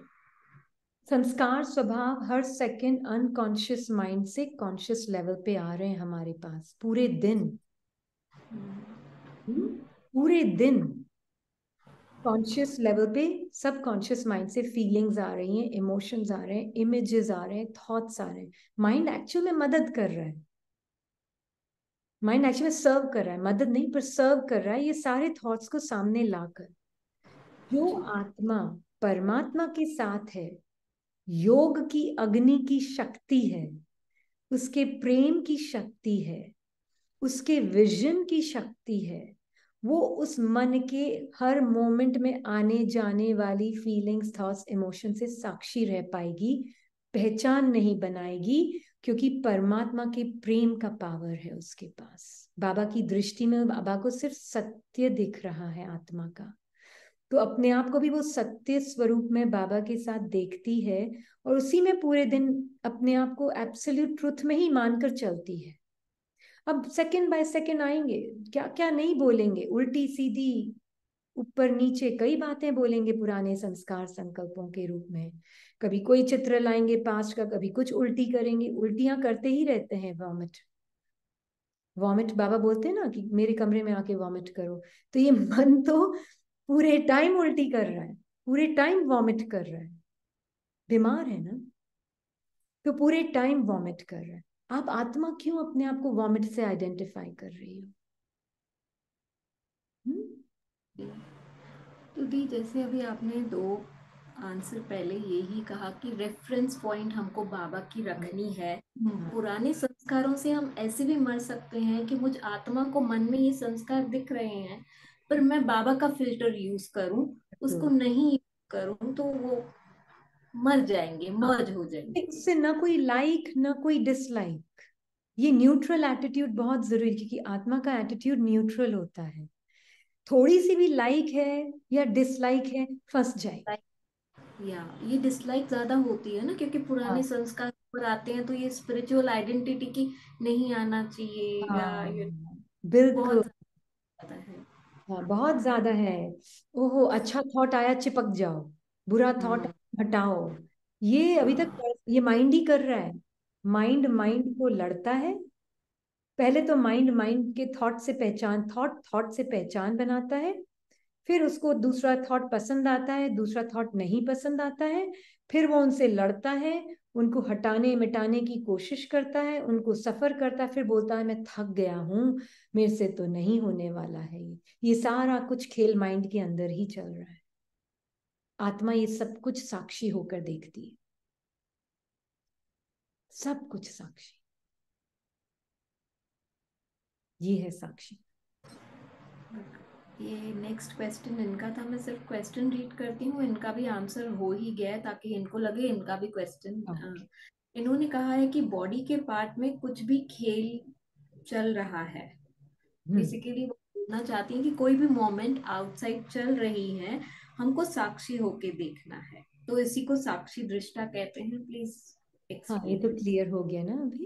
संस्कार स्वभाव हर सेकंड अनकॉन्शियस माइंड से कॉन्शियस लेवल पे आ रहे हैं हमारे पास पूरे दिन। पूरे दिन कॉन्शियस लेवल पे सब कॉन्शियस माइंड से फीलिंग्स आ रही हैं, इमोशंस आ रहे हैं, इमेजेस आ रहे हैं, थॉट्स आ रहे हैं। माइंड एक्चुअल में मदद कर रहा है, माइंड एक्चुअली में सर्व कर रहा है, मदद नहीं पर सर्व कर रहा है ये सारे थॉट्स को सामने लाकर। जो आत्मा परमात्मा के साथ है, योग की अग्नि की शक्ति है, उसके प्रेम की शक्ति है, उसके विजन की शक्ति है, वो उस मन के हर मोमेंट में आने जाने वाली फीलिंग्स थॉट्स इमोशन से साक्षी रह पाएगी, पहचान नहीं बनाएगी, क्योंकि परमात्मा के प्रेम का पावर है उसके पास। बाबा की दृष्टि में बाबा को सिर्फ सत्य दिख रहा है आत्मा का, तो अपने आप को भी वो सत्य स्वरूप में बाबा के साथ देखती है और उसी में पूरे दिन अपने आप को एब्सोल्यूट ट्रुथ में ही मानकर चलती है। अब सेकंड बाय सेकंड आएंगे, क्या क्या नहीं बोलेंगे, उल्टी सीधी ऊपर नीचे कई बातें बोलेंगे पुराने संस्कार संकल्पों के रूप में। कभी कोई चित्र लाएंगे पास्ट का, कभी कुछ उल्टी करेंगे, उल्टियां करते ही रहते हैं। वॉमिट वॉमिट बाबा बोलते हैं ना कि मेरे कमरे में आके वॉमिट करो, तो ये मन तो पूरे टाइम उल्टी कर रहा है, पूरे टाइम वॉमिट कर रहा है, बीमार है ना, तो पूरे टाइम वॉमिट कर रहा है। आप आत्मा क्यों अपने आप को वॉमिट से आइडेंटिफाई कर रही हो? तो दी, जैसे अभी आपने दो आंसर पहले यही कहा कि रेफरेंस पॉइंट हमको बाबा की रखनी है। हाँ, पुराने संस्कारों से हम ऐसे भी मर सकते हैं कि मुझ आत्मा को मन में ये संस्कार दिख रहे हैं, पर मैं बाबा का फिल्टर यूज करूं, तो उसको नहीं करूं, तो वो मर जाएंगे, मर्ज हो जाएंगे। इससे ना कोई लाइक ना कोई डिसलाइक, ये न्यूट्रल एटीट्यूड बहुत जरूरी है, क्योंकि आत्मा का एटीट्यूड न्यूट्रल होता है। थोड़ी सी भी लाइक है या डिसलाइक है, फंस जाएगी। या ये डिसलाइक ज्यादा होती है ना, क्योंकि पुराने हाँ, संस्कार पर आते हैं, तो ये स्पिरिचुअल आइडेंटिटी की नहीं आना चाहिए, या हाँ, ये बिल्कुल। बहुत ज्यादा है। हाँ, बहुत ज्यादा है। ओहो, अच्छा थॉट आया चिपक जाओ, बुरा थॉट हम्म। हटाओ। ये अभी तक हाँ। ये माइंड ही कर रहा है। माइंड माइंड को लड़ता है। पहले तो माइंड माइंड के थॉट से पहचान, थॉट थॉट से पहचान बनाता है, फिर उसको दूसरा थॉट पसंद आता है, दूसरा थॉट नहीं पसंद आता है, फिर वो उनसे लड़ता है, उनको हटाने मिटाने की कोशिश करता है, उनको सफर करता है, फिर बोलता है मैं थक गया हूं, मेरे से तो नहीं होने वाला है। ये सारा कुछ खेल माइंड के अंदर ही चल रहा है। आत्मा ये सब कुछ साक्षी होकर देखती है, सब कुछ साक्षी, ये है साक्षी। ये नेक्स्ट क्वेश्चन इनका था, मैं सिर्फ क्वेश्चन रीड करती हूँ, इनका भी आंसर हो ही गया है ताकि इनको लगे इनका भी क्वेश्चन। ओके। इन्होंने कहा है कि बॉडी के पार्ट में कुछ भी खेल चल रहा है। हम्म। बेसिकली वो बोलना चाहती हैं कि कोई भी मोमेंट आउटसाइड चल रही है, हमको साक्षी होके देखना है, तो इसी को साक्षी दृष्टा कहते हैं। प्लीज हाँ, ये तो एक्सप्लेन। क्लियर हो गया ना अभी,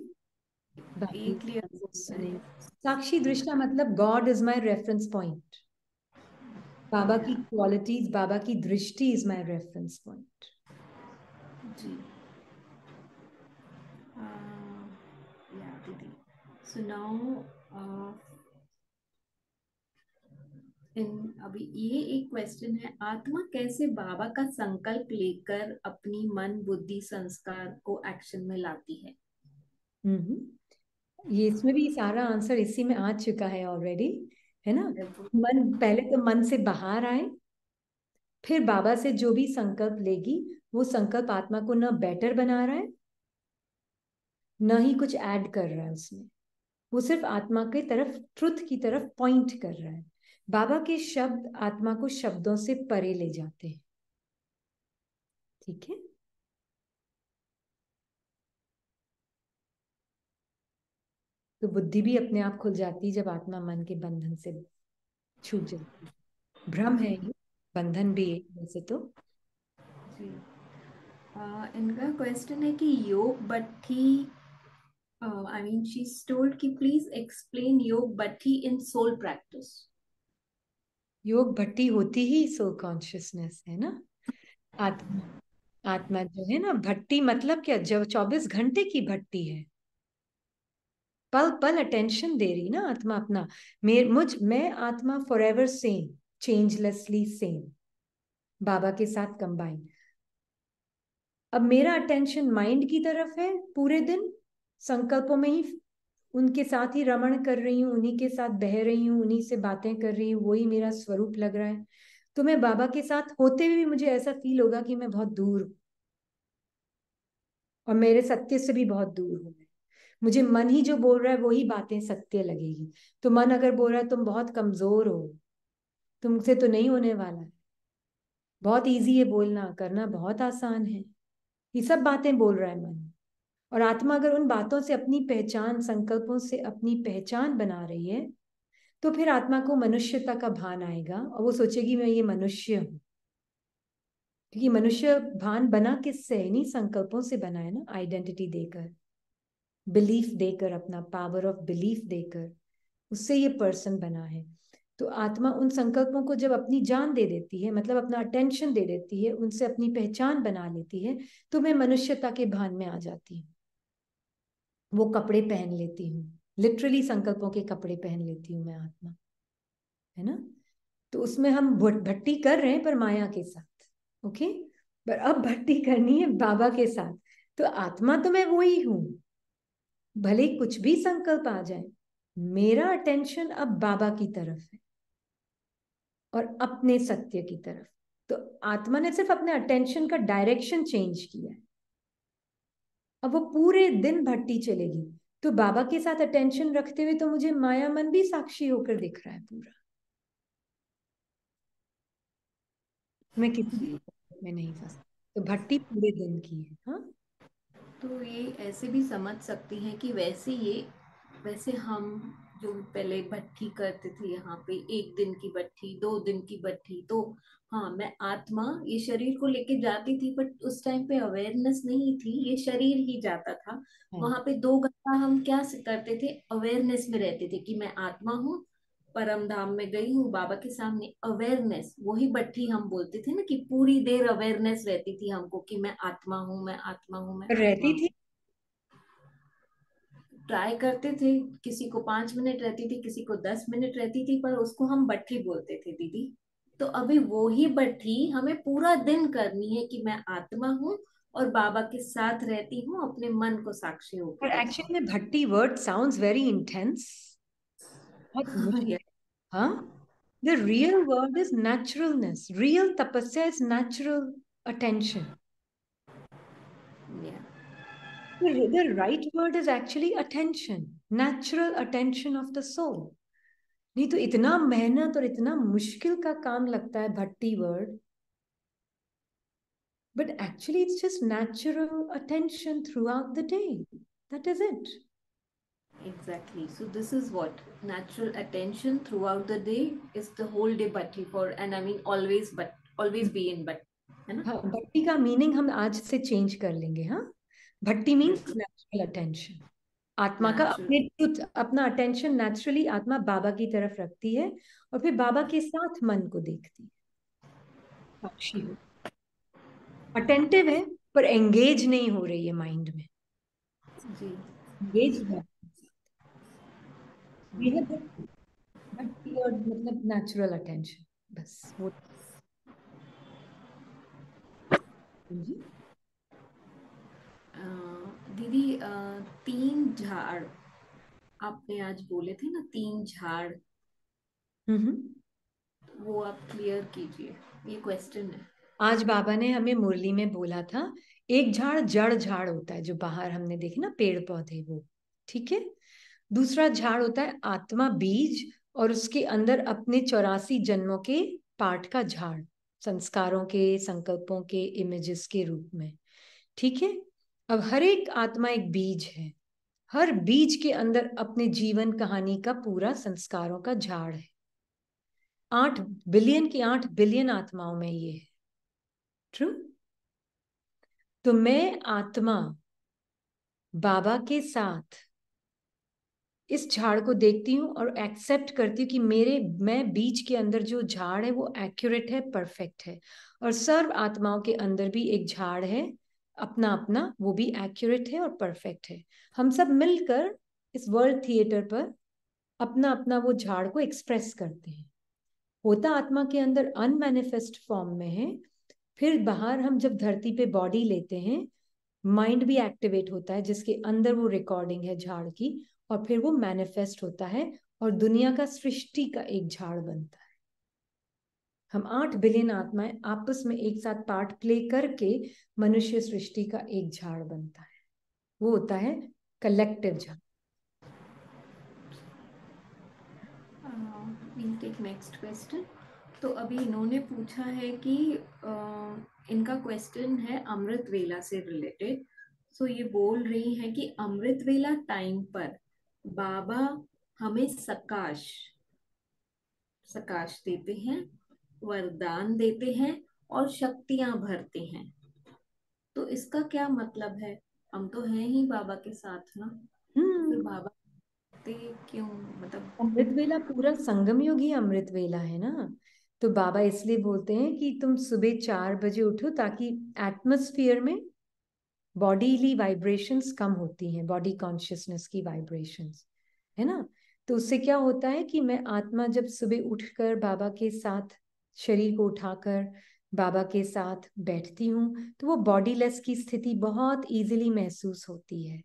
ये बाकी क्लियर है। सुने। साक्षी दृष्टा मतलब God is my reference point, Baba की या क्वालिटीज, बाबा की दृष्टि इज माय रेफरेंस पॉइंट। जी। या दीदी, सुनाओ। इन अभी ये एक क्वेश्चन है, आत्मा कैसे बाबा का संकल्प लेकर अपनी मन बुद्धि संस्कार को एक्शन में लाती है? ये इसमें भी सारा आंसर इसी में आ चुका है ऑलरेडी, है ना। बिल्कुल। मन पहले तो मन से बाहर आए, फिर बाबा से जो भी संकल्प लेगी, वो संकल्प आत्मा को न बेटर बना रहा है, न ही कुछ ऐड कर रहा है उसमें। वो सिर्फ आत्मा की तरफ, ट्रुथ की तरफ पॉइंट कर रहा है। बाबा के शब्द आत्मा को शब्दों से परे ले जाते हैं, ठीक है। तो बुद्धि भी अपने आप खुल जाती है जब आत्मा मन के बंधन से छूट जाती है। भ्रम है जी। ये, बंधन भी है वैसे तो। जी। इनका क्वेश्चन है कि योग Batthi, I mean she told कि प्लीज एक्सप्लेन योग बट्ठी इन सोल प्रैक्टिस। योग भट्टी होती ही सोल कॉन्शियसनेस है ना, आत्मा। आत्मा जो है ना, भट्टी मतलब क्या, जब 24 घंटे की भट्टी है, पल पल अटेंशन दे रही ना आत्मा अपना। मैं आत्मा फॉर एवर सेम, चेंजलेसली सेम, बाबा के साथ कंबाइन। अब मेरा अटेंशन माइंड की तरफ है पूरे दिन, संकल्पों में ही उनके साथ ही रमण कर रही हूँ, उन्हीं के साथ बह रही हूँ, उन्हीं से बातें कर रही हूँ, वही मेरा स्वरूप लग रहा है। तो मैं बाबा के साथ होते हुए भी मुझे ऐसा फील होगा कि मैं बहुत दूर हूँ, और मेरे सत्य से भी बहुत दूर हूँ। मुझे मन ही जो बोल रहा है वही बातें सत्य लगेगी। तो मन अगर बोल रहा है तुम बहुत कमजोर हो, तुमसे तो नहीं होने वाला है, बहुत इजी है बोलना, करना बहुत आसान है, ये सब बातें बोल रहा है मन। और आत्मा अगर उन बातों से अपनी पहचान, संकल्पों से अपनी पहचान बना रही है, तो फिर आत्मा को मनुष्यता का भान आएगा और वो सोचेगी मैं ये मनुष्य हूं। क्योंकि मनुष्य भान बना किससे, नहीं संकल्पों से बना है ना, आइडेंटिटी देकर, बिलीफ देकर, अपना पावर ऑफ बिलीफ देकर, उससे ये पर्सन बना है। तो आत्मा उन संकल्पों को जब अपनी जान दे देती है, मतलब अपना अटेंशन दे देती है, उनसे अपनी पहचान बना लेती है, तो मैं मनुष्यता के भान में आ जाती हूँ। वो कपड़े पहन लेती हूँ, लिटरली संकल्पों के कपड़े पहन लेती हूँ मैं आत्मा, है ना। तो उसमें हम भट्टी कर रहे हैं पर माया के साथ, ओके। पर अब भट्टी करनी है बाबा के साथ। तो आत्मा तो मैं वही हूं, भले कुछ भी संकल्प आ जाए, मेरा अटेंशन अब बाबा की तरफ है और अपने सत्य की तरफ। तो आत्मा ने सिर्फ अपने अटेंशन का डायरेक्शन चेंज किया है। अब वो पूरे दिन भट्टी चलेगी, तो बाबा के साथ अटेंशन रखते हुए तो मुझे माया मन भी साक्षी होकर दिख रहा है पूरा। मैं किसी जी। में नहीं फंस, तो भट्टी पूरे दिन की है। हाँ, तो ये ऐसे भी समझ सकती हैं कि वैसे हम जो पहले भट्ठी करते थे यहाँ पे, 1 दिन की भट्ठी, 2 दिन की भट्ठी, तो हाँ, मैं आत्मा ये शरीर को लेके जाती थी, बट उस टाइम पे अवेयरनेस नहीं थी, ये शरीर ही जाता था। हाँ। वहां पे 2 घंटा हम क्या करते थे, अवेयरनेस में रहते थे कि मैं आत्मा हूँ, परम धाम में गई हूँ बाबा के सामने, अवेयरनेस, वही भट्ठी हम बोलते थे ना, कि पूरी देर अवेयरनेस रहती थी हमको कि मैं आत्मा हूँ, मैं आत्मा हूँ, मैं पर आत्मा रहती हूँ। थी। ट्राई करते थे, किसी को 5 मिनट रहती थी, किसी को 10 मिनट रहती थी, पर उसको हम भट्ठी बोलते थे दीदी। तो अभी वो ही भट्ठी हमें पूरा दिन करनी है कि मैं आत्मा हूँ और बाबा के साथ रहती हूँ, अपने मन को साक्षी होके पर देखो। एक्चुअली में bhatti word sounds very intense, बहुत ये मुश्किल। हाँ, the real word is naturalness, real tapasya is natural attention. yeah, The right word is actually attention, natural attention of the soul. नहीं तो इतना मेहनत और इतना मुश्किल का काम लगता है भट्टी word, but actually it's just natural attention throughout the day. That is it. exactly. So this is what natural attention throughout the day is, the whole day bhatti for, and I mean always, but always be in but, है ना। हाँ, भट्टी का meaning हम आज से change कर लेंगे। हाँ, भट्टी मीन्स बिल्कुल। Natural attention. आत्मा का नेचुरल। अपने अपना अटेंशन नेचुरली आत्मा बाबा की तरफ रखती है, और फिर बाबा के साथ मन को देखती है, साक्षी हो, अटेंटिव है पर एंगेज नहीं हो रही है माइंड में, जी। एंगेज है। बेहद भक्ति और मतलब नेचुरल अटेंशन, बस वो। जी। दीदी, 3 झाड़ आपने आज बोले थे ना, 3 झाड़, हम्म। वो आप क्लियर कीजिए, ये क्वेश्चन है। आज बाबा ने हमें मुरली में बोला था, एक झाड़ जड़ झाड़ होता है जो बाहर हमने देखे ना, पेड़ पौधे वो, ठीक है। दूसरा झाड़ होता है आत्मा बीज, और उसके अंदर अपने 84 जन्मों के पाठ का झाड़, संस्कारों के, संकल्पों के, इमेजेस के रूप में, ठीक है। अब हर एक आत्मा एक बीज है, हर बीज के अंदर अपने जीवन कहानी का पूरा संस्कारों का झाड़ है। 8 बिलियन की 8 बिलियन आत्माओं में ये है, ट्रू। तो मैं आत्मा बाबा के साथ इस झाड़ को देखती हूँ और एक्सेप्ट करती हूँ कि मैं बीज के अंदर जो झाड़ है वो एक्यूरेट है, परफेक्ट है, और सर्व आत्माओं के अंदर भी एक झाड़ है अपना अपना, वो भी एक्यूरेट है और परफेक्ट है। हम सब मिलकर इस वर्ल्ड थिएटर पर अपना अपना वो झाड़ को एक्सप्रेस करते हैं। होता आत्मा के अंदर अनमैनिफेस्ट फॉर्म में है, फिर बाहर हम जब धरती पे बॉडी लेते हैं, माइंड भी एक्टिवेट होता है जिसके अंदर वो रिकॉर्डिंग है झाड़ की, और फिर वो मैनिफेस्ट होता है और दुनिया का, सृष्टि का एक झाड़ बनता है। हम 8 बिलियन आत्माएं आपस में एक साथ पार्ट प्ले करके मनुष्य सृष्टि का एक झाड़ बनता है। वो होता है कलेक्टिव झाड़। Will take next question. तो अभी इन्होंने पूछा है कि इनका क्वेश्चन है अमृत वेला से रिलेटेड। सो ये बोल रही हैं कि अमृत वेला टाइम पर बाबा हमें सकाश सकाश देते हैं, वरदान देते हैं और शक्तियां भरते हैं। तो इसका क्या मतलब है? हम तो हैं ही बाबा के साथ ना, तो फिर हम्म। बाबा देते क्यों, मतलब? अमृत वेला पूरा संगम युग ही अमृत वेला है ना। तो बाबा इसलिए बोलते हैं कि तुम सुबह 4 बजे उठो, ताकि एटमॉस्फेयर में बॉडीली वाइब्रेशंस कम होती हैं, बॉडी कॉन्शियसनेस की वाइब्रेशंस, है ना। तो उससे क्या होता है कि मैं आत्मा जब सुबह उठकर बाबा के साथ, शरीर को उठाकर बाबा के साथ बैठती हूँ, तो वो बॉडीलेस की स्थिति बहुत इजीली महसूस होती है।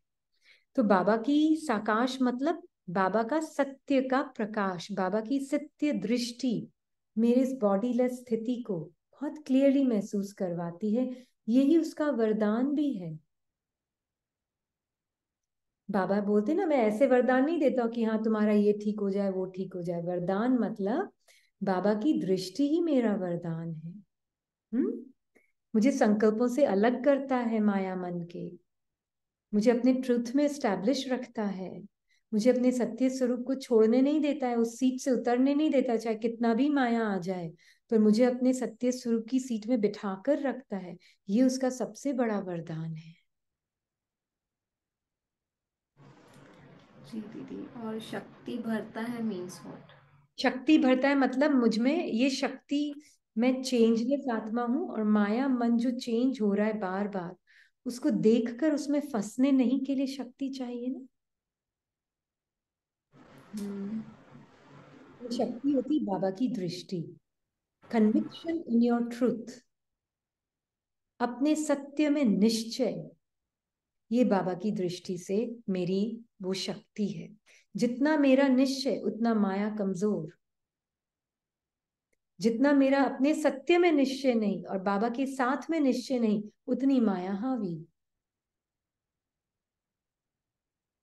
तो बाबा की साकाश मतलब बाबा का सत्य का प्रकाश, बाबा की सत्य दृष्टि मेरे इस बॉडीलेस स्थिति को बहुत क्लियरली महसूस करवाती है। यही उसका वरदान भी है। बाबा बोलते ना, मैं ऐसे वरदान नहीं देता हूँ कि हाँ तुम्हारा ये ठीक हो जाए वो ठीक हो जाए। वरदान मतलब बाबा की दृष्टि ही मेरा वरदान है। हम्म। मुझे संकल्पों से अलग करता है माया मन के, मुझे अपने ट्रुथ में स्टैब्लिश रखता है, मुझे अपने सत्य स्वरूप को छोड़ने नहीं देता है, उस सीट से उतरने नहीं देता, चाहे कितना भी माया आ जाए, पर मुझे अपने सत्य स्वरूप की सीट में बिठा कर रखता है। ये उसका सबसे बड़ा वरदान है। जी दीदी, और शक्ति भरता है मीन्स व्हाट? शक्ति भरता है मतलब मुझ में ये शक्ति, मैं चेंजलेस आत्मा हूं, और माया मन जो चेंज हो रहा है बार बार, उसको देखकर उसमें फंसने नहीं के लिए शक्ति चाहिए ना। हम्म। ये शक्ति होती बाबा की दृष्टि, कन्विक्शन इन योर ट्रूथ, अपने सत्य में निश्चय। ये बाबा की दृष्टि से मेरी वो शक्ति है। जितना मेरा निश्चय उतना माया कमजोर, जितना मेरा अपने सत्य में निश्चय नहीं और बाबा के साथ में निश्चय नहीं, उतनी माया हावी।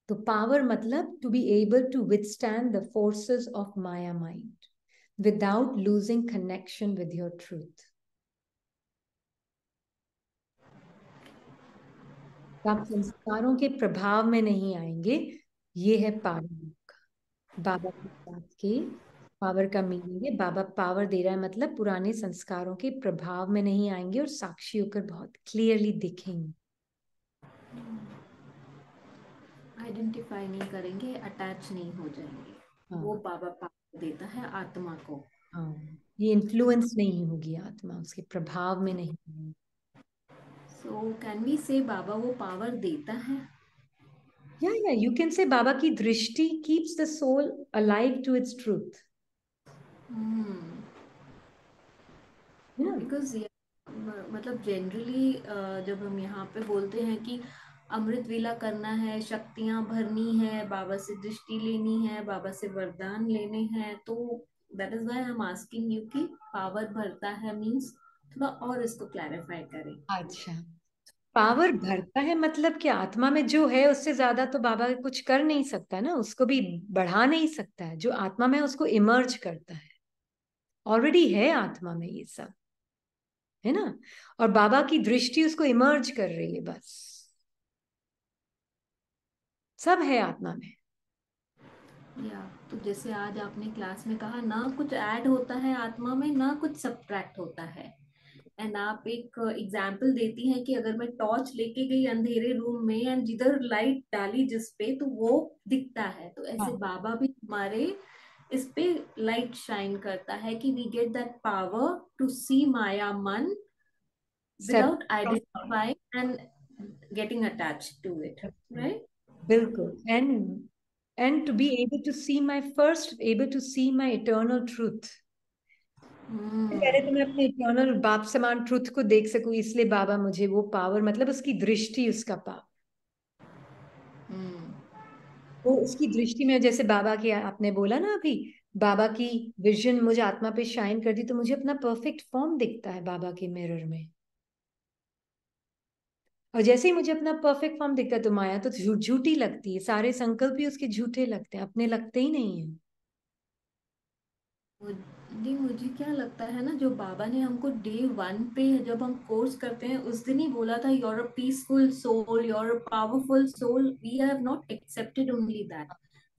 तो पावर मतलब to be able to withstand the forces of Maya mind without losing connection with your truth. आप संस्कारों के प्रभाव में नहीं आएंगे। ये है पावर, बाबा के साथ के पावर का मीनिंग है। बाबा पावर दे रहा है मतलब पुराने संस्कारों के प्रभाव में नहीं आएंगे और साक्षी होकर बहुत क्लियरली दिखेंगे। आइडेंटिफाई नहीं करेंगे, अटैच नहीं हो जाएंगे। वो हाँ। बाबा पावर देता है आत्मा को। हाँ, ये इन्फ्लुएंस नहीं होगी आत्मा, उसके प्रभाव में नहीं आएगी। सो कैन वी से बाबा वो पावर देता है? या यू कैन से बाबा की दृष्टि keeps the soul alive to its truth, hmm. है ना। बिकॉज मतलब जनरली जब हम यहाँ पे बोलते हैं कि अमृत वेला करना है, शक्तियां भरनी है, बाबा से दृष्टि लेनी है, बाबा से वरदान लेने हैं, तो that is why I am asking you कि पावर भरता है मीन्स थोड़ा और इसको क्लैरिफाई करें। अच्छा, पावर भरता है मतलब कि आत्मा में जो है उससे ज्यादा तो बाबा कुछ कर नहीं सकता ना, उसको भी बढ़ा नहीं सकता है। जो आत्मा में उसको इमर्ज करता है, ऑलरेडी है आत्मा में ये सब, है ना। और बाबा की दृष्टि उसको इमर्ज कर रही है बस, सब है आत्मा में। या तो जैसे आज आपने क्लास में कहा ना, कुछ ऐड होता है आत्मा में, ना कुछ सब्ट्रैक्ट होता है। एंड आप एक एग्जाम्पल देती हैं कि अगर मैं टॉर्च लेके गई अंधेरे रूम में एंड जिधर लाइट डाली जिस पे तो वो दिखता है, तो ऐसे हाँ, बाबा भी हमारे इस पे लाइट शाइन करता है कि we get that power to see maya मन सब without identifying and getting attached to it, right? बिल्कुल। And to be able to see my first able to see my eternal truth. पहले तो मैं अपने इटर्नल बाप समान ट्रुथ को देख सकूं, इसलिए बाबा मुझे वो पावर, मतलब उसकी दृष्टि, उसका पावर, वो उसकी दृष्टि में, जैसे बाबा की आपने बोला ना अभी, बाबा की विजन मुझे आत्मा पे शाइन कर दी तो मुझे अपना परफेक्ट फॉर्म दिखता है बाबा के मिरर में। और जैसे ही मुझे अपना परफेक्ट फॉर्म दिखता है तो माया तो झूठी लगती है, सारे संकल्प ही उसके झूठे लगते हैं, अपने लगते ही नहीं है। जी मुझे क्या लगता है ना, जो बाबा ने हमको डे 1 पे जब हम कोर्स करते हैं उस दिन ही बोला था, your a peaceful soul, your a powerful soul, we have not accepted only that,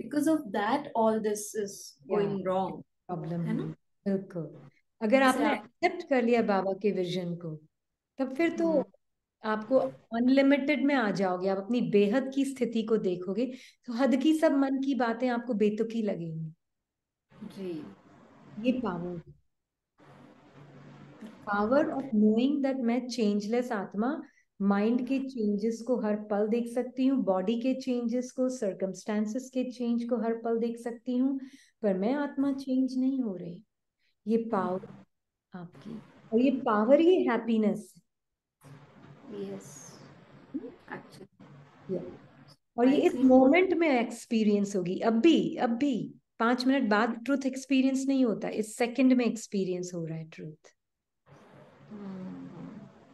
because of that all this is या गोइंग रॉन्ग, प्रॉब्लम है हुई। ना? बिल्कुल। अगर जैसे आपने आप एक्सेप्ट कर लिया बाबा के विजन को, तब फिर तो हम्म, आपको अनलिमिटेड में आ जाओगे, आप अपनी बेहद की स्थिति को देखोगे तो हद की सब मन की बातें आपको बेतुकी लगेंगी। जी ये power, power of knowing that मैं चेंजलेस आत्मा माइंड के चेंजेस को हर पल देख सकती हूँ, बॉडी के चेंजेस को, सर्कमस्टांसेस के चेंज को हर पल देख सकती हूँ, पर मैं आत्मा चेंज नहीं हो रही। ये पावर आपकी, और ये पावर ही हैप्पीनेस यस है। Actually Yeah. और ये आई इस थिंक मोमेंट में एक्सपीरियंस होगी, अब भी 5 मिनट बाद ट्रूथ एक्सपीरियंस नहीं होता, इस सेकंड में एक्सपीरियंस हो रहा है ट्रूथ।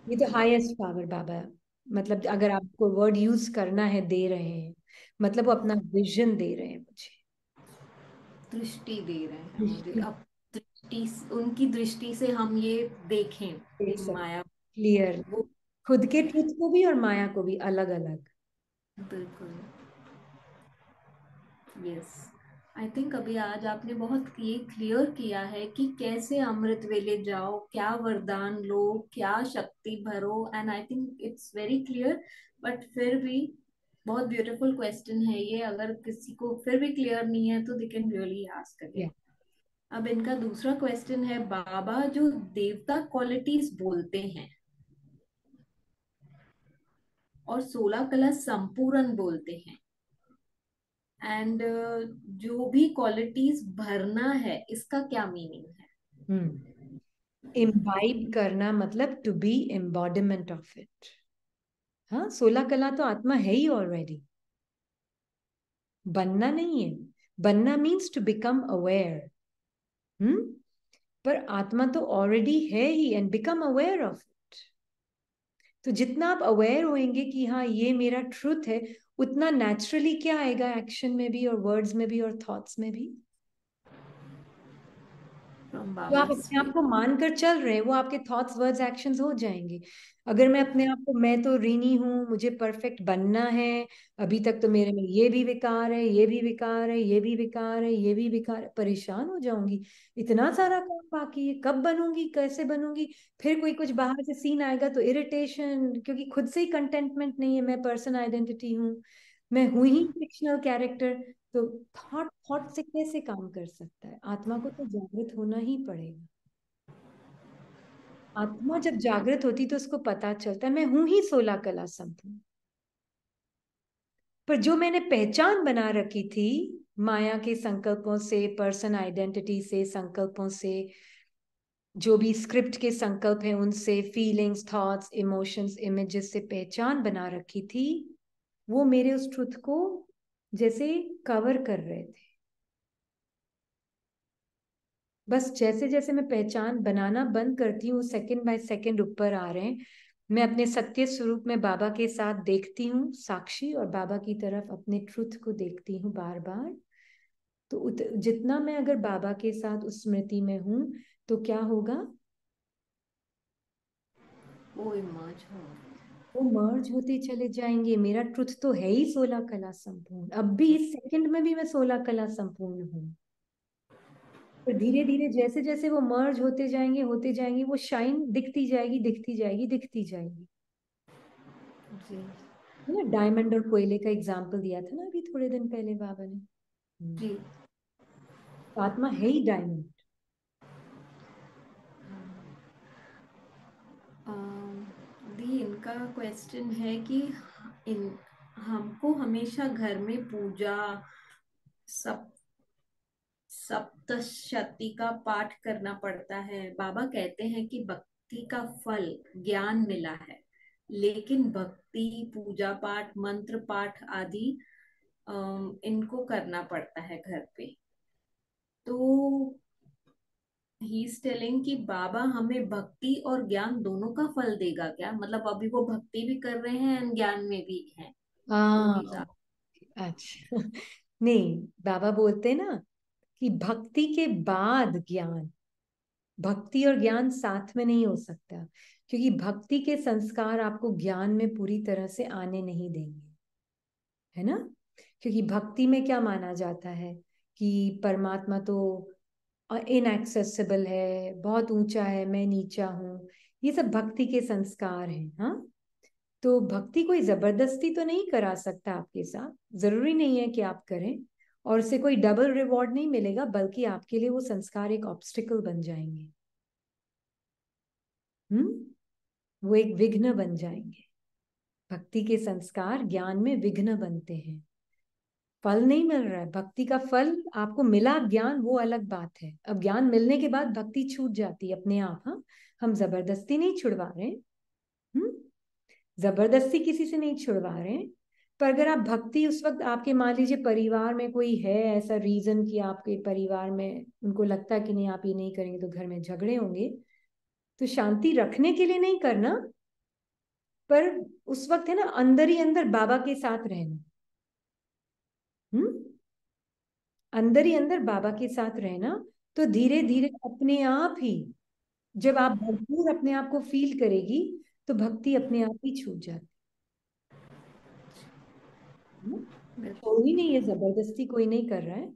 ये तो हाईएस्ट पावर बाबा, मतलब अगर आपको वर्ड यूज करना है, दे रहे हैं, मतलब वो अपना विजन दे रहे हैं मुझे। दृष्टि दे रहे हैं मुझे, दृष्टि अब दृष्टि, उनकी दृष्टि से हम ये देखें देख कि सकते माया क्लियर, वो, खुद के ट्रूथ को भी और माया को भी अलग अलग। बिल्कुल, यस। आई थिंक अभी आज आपने बहुत ये क्लियर किया है कि कैसे अमृत वेले जाओ, क्या वरदान लो, क्या शक्ति भरो, and I think it's very clear. But फिर भी बहुत ब्यूटीफुल क्वेश्चन है ये, अगर किसी को फिर भी क्लियर नहीं है तो दे कैन रियली आस्क या अगेन। अब इनका दूसरा क्वेश्चन है, बाबा जो देवता क्वालिटीज बोलते हैं और 16 कला संपूर्ण बोलते हैं, एंड जो भी क्वालिटीज भरना है इसका क्या मीनिंग है? इम्बाइब करना मतलब to be embodiment of it. हाँ, 16 कला तो आत्मा है ही ऑलरेडी, बनना नहीं है। बनना means to become aware. Hmm. पर आत्मा तो ऑलरेडी है ही, and become aware of it. तो जितना आप अवेयर होंगे कि हाँ ये मेरा ट्रूथ है, उतना नेचुरली क्या आएगा एक्शन में भी और वर्ड्स में भी और थॉट्स में भी। फ्रॉम जो बाबा आप अपने आप स्पीक। को मानकर चल रहे हैं वो आपके थॉट्स वर्ड्स एक्शंस हो जाएंगे। अगर मैं अपने आप को, मैं तो ऋणी हूं, मुझे परफेक्ट बनना है, अभी तक तो मेरे में ये भी विकार है, ये भी विकार है, ये भी विकार है, ये भी विकार है, परेशान हो जाऊंगी। इतना सारा काम बाकी है, कब बनूंगी, कैसे बनूंगी। फिर कोई कुछ बाहर से सीन आएगा तो इरिटेशन, क्योंकि खुद से ही कंटेंटमेंट नहीं है, मैं पर्सन आइडेंटिटी हूँ, मैं हूं ही फिक्शनल कैरेक्टर। तो थॉट थॉट से कैसे काम कर सकता है? आत्मा को तो जागृत होना ही पड़ेगा। आत्मा जब जागृत होती तो उसको पता चलता है मैं हूं ही 16 कला संपूर्ण। पर जो मैंने पहचान बना रखी थी माया के संकल्पों से, पर्सन आइडेंटिटी से, संकल्पों से, जो भी स्क्रिप्ट के संकल्प हैं उनसे, फीलिंग्स, थॉट्स, इमोशंस, इमेजेस से पहचान बना रखी थी, वो मेरे उस ट्रुथ को जैसे कवर कर रहे थे। बस जैसे जैसे मैं पहचान बनाना बंद करती हूँ, सेकंड बाय सेकंड ऊपर आ रहे हैं। मैं अपने सत्य स्वरूप में बाबा के साथ देखती हूँ साक्षी, और बाबा की तरफ अपने ट्रुथ को देखती हूँ बार बार। तो जितना मैं अगर बाबा के साथ उस स्मृति में हूँ तो क्या होगा, वो इमर्ज हो। वो मर्ज होते चले जाएंगे। मेरा ट्रुथ तो है ही 16 कला संपूर्ण, अब भी इस सेकंड में भी मैं 16 कला संपूर्ण हूँ। पर धीरे धीरे जैसे जैसे वो मर्ज होते जाएंगे, वो शाइन दिखती जाएगी, दिखती जाएगी, दिखती जाएगी। जी। है ना, डायमंड और कोयले का एग्जाम्पल दिया था ना अभी थोड़े दिन पहले बाबा ने। जी। तो आत्मा है ही डायमंड। दी इनका क्वेश्चन है कि इन हमको हमेशा घर में पूजा सब सप्तशती का पाठ करना पड़ता है। बाबा कहते हैं कि भक्ति का फल ज्ञान मिला है, लेकिन भक्ति पूजा पाठ मंत्र पाठ आदि इनको करना पड़ता है घर पे। तो ही इज टेलिंग कि बाबा हमें भक्ति और ज्ञान दोनों का फल देगा क्या? मतलब अभी वो भक्ति भी कर रहे हैं एंड ज्ञान में भी हैं। तो हाँ। He is. अच्छा। नहीं, बाबा बोलते हैं ना कि भक्ति के बाद ज्ञान, भक्ति और ज्ञान साथ में नहीं हो सकता, क्योंकि भक्ति के संस्कार आपको ज्ञान में पूरी तरह से आने नहीं देंगे, है ना। क्योंकि भक्ति में क्या माना जाता है कि परमात्मा तो इनएक्सेसिबल है, बहुत ऊंचा है, मैं नीचा हूँ। ये सब भक्ति के संस्कार हैं। हाँ, तो भक्ति कोई जबरदस्ती तो नहीं करा सकता आपके साथ, जरूरी नहीं है कि आप करें, और उससे कोई डबल रिवॉर्ड नहीं मिलेगा, बल्कि आपके लिए वो संस्कार एक ऑब्स्टिकल बन जाएंगे। वो एक विघ्न बन जाएंगे। भक्ति के संस्कार ज्ञान में विघ्न बनते हैं। फल नहीं मिल रहा है, भक्ति का फल आपको मिला, ज्ञान वो अलग बात है। अब ज्ञान मिलने के बाद भक्ति छूट जाती है अपने आप। हाँ, हम जबरदस्ती नहीं छुड़वा रहे हैं। हम्म जबरदस्ती किसी से नहीं छुड़वा रहे हैं। पर अगर आप भक्ति उस वक्त, आपके मान लीजिए परिवार में कोई है ऐसा रीजन कि आपके परिवार में उनको लगता है कि नहीं आप ये नहीं करेंगे तो घर में झगड़े होंगे, तो शांति रखने के लिए नहीं करना, पर उस वक्त है ना अंदर ही अंदर बाबा के साथ रहना। हम्म अंदर ही अंदर बाबा के साथ रहना, तो धीरे धीरे अपने आप ही, जब आप भरपूर अपने आप को फील करेगी, तो भक्ति अपने आप ही छूट जाती है। कोई नहीं है, जबरदस्ती कोई नहीं कर रहा है,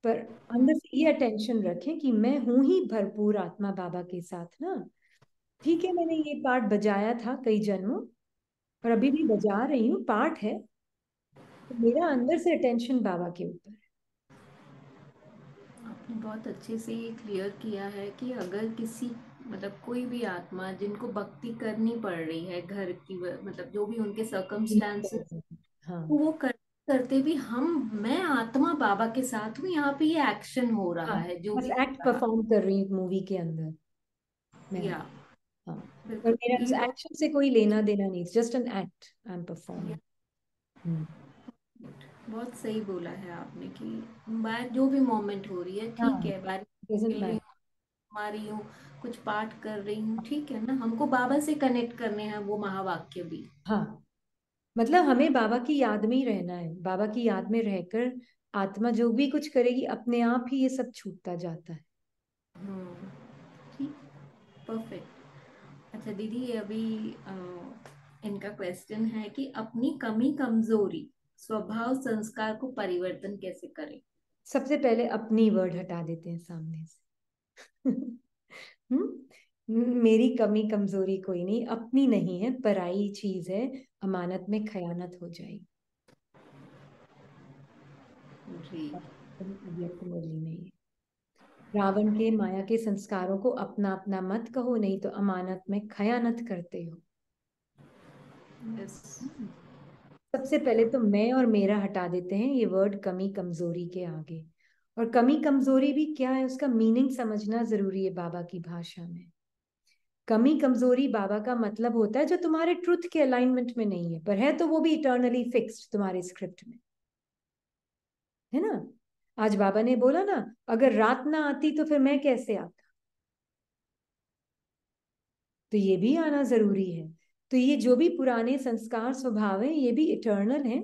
पर अंदर से ये अटेंशन रखें कि मैं हूं ही भरपूर आत्मा बाबा के साथ ना। ठीक है, मैंने ये पार्ट बजाया था कई जन्मों, और अभी भी बजा रही हूँ, पार्ट है, तो मेरा अंदर से अटेंशन बाबा के ऊपर है। आपने बहुत अच्छे से ये क्लियर किया है कि अगर किसी मतलब कोई भी आत्मा जिनको भक्ति करनी पड़ रही है घर की मतलब जो भी उनके सर्कमस्टांसेस, हाँ तो वो करते भी हम मैं आत्मा बाबा के साथ हूँ, यहाँ पे ये एक्शन हो हाँ, रहा है जो बस भी हो एक्ट रहा परफॉर्म कर रही हूँ मूवी के अंदर मैं। है। या हाँ, पर बिल्कुल मेरा ये उस बहुत एक्शन से कोई लेना देना नहीं, just an act I am या, परफॉर्मिंग। हम्म बहुत सही बोला है आपने कि बात जो भी मोमेंट हो रही है ठीक हाँ, है, बारी डजंट खेल रही मैटर। हूँ, मा रही हूँ, कुछ पाठ कर रही हूँ, ठीक है ना, हमको बाबा से कनेक्ट करने हैं वो महावाक्य भी। हाँ, मतलब हमें बाबा की याद में ही रहना है, बाबा की याद में रहकर आत्मा जो भी कुछ करेगी अपने आप ही ये सब छूटता जाता है। हम्म। ठीक। परफेक्ट। अच्छा दीदी, अभी इनका क्वेश्चन है कि अपनी कमी कमजोरी स्वभाव संस्कार को परिवर्तन कैसे करें? सबसे पहले अपनी वर्ड हटा देते हैं सामने से। मेरी कमी कमजोरी कोई नहीं, अपनी नहीं है, पराई चीज है, अमानत में खयानत हो जाएगी। जी। अव्यक्त मुरली में ये, रावण के माया के संस्कारों को अपना अपना मत कहो, नहीं तो अमानत में खयानत करते हो। यस। सबसे पहले तो मैं और मेरा हटा देते हैं ये वर्ड कमी कमजोरी के आगे। और कमी कमजोरी भी क्या है, उसका मीनिंग समझना जरूरी है बाबा की भाषा में। कमी कमजोरी बाबा का मतलब होता है जो तुम्हारे ट्रुथ के अलाइनमेंट में नहीं है, पर है तो वो भी इटर्नली फिक्स्ड तुम्हारे स्क्रिप्ट में, है ना। आज बाबा ने बोला ना, अगर रात ना आती तो फिर मैं कैसे आता, तो ये भी आना जरूरी है। तो ये जो भी पुराने संस्कार स्वभाव है ये भी इटर्नल है,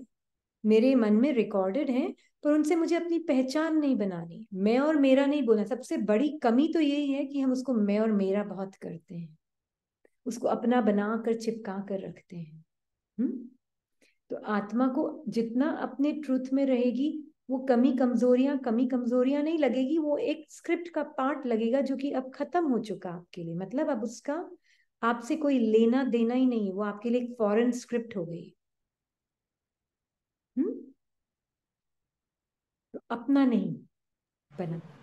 मेरे मन में रिकॉर्डेड है, पर उनसे मुझे अपनी पहचान नहीं बनानी, मैं और मेरा नहीं बोलना। सबसे बड़ी कमी तो यही है कि हम उसको मैं और मेरा बहुत करते हैं, उसको अपना बना कर चिपका कर रखते हैं। हम्म तो आत्मा को जितना अपने ट्रुथ में रहेगी, वो कमी कमजोरियां नहीं लगेगी, वो एक स्क्रिप्ट का पार्ट लगेगा जो कि अब खत्म हो चुका आपके लिए। मतलब अब उसका आपसे कोई लेना देना ही नहीं है, वो आपके लिए एक फॉरेन स्क्रिप्ट हो गई। हम्म। तो अपना नहीं बना।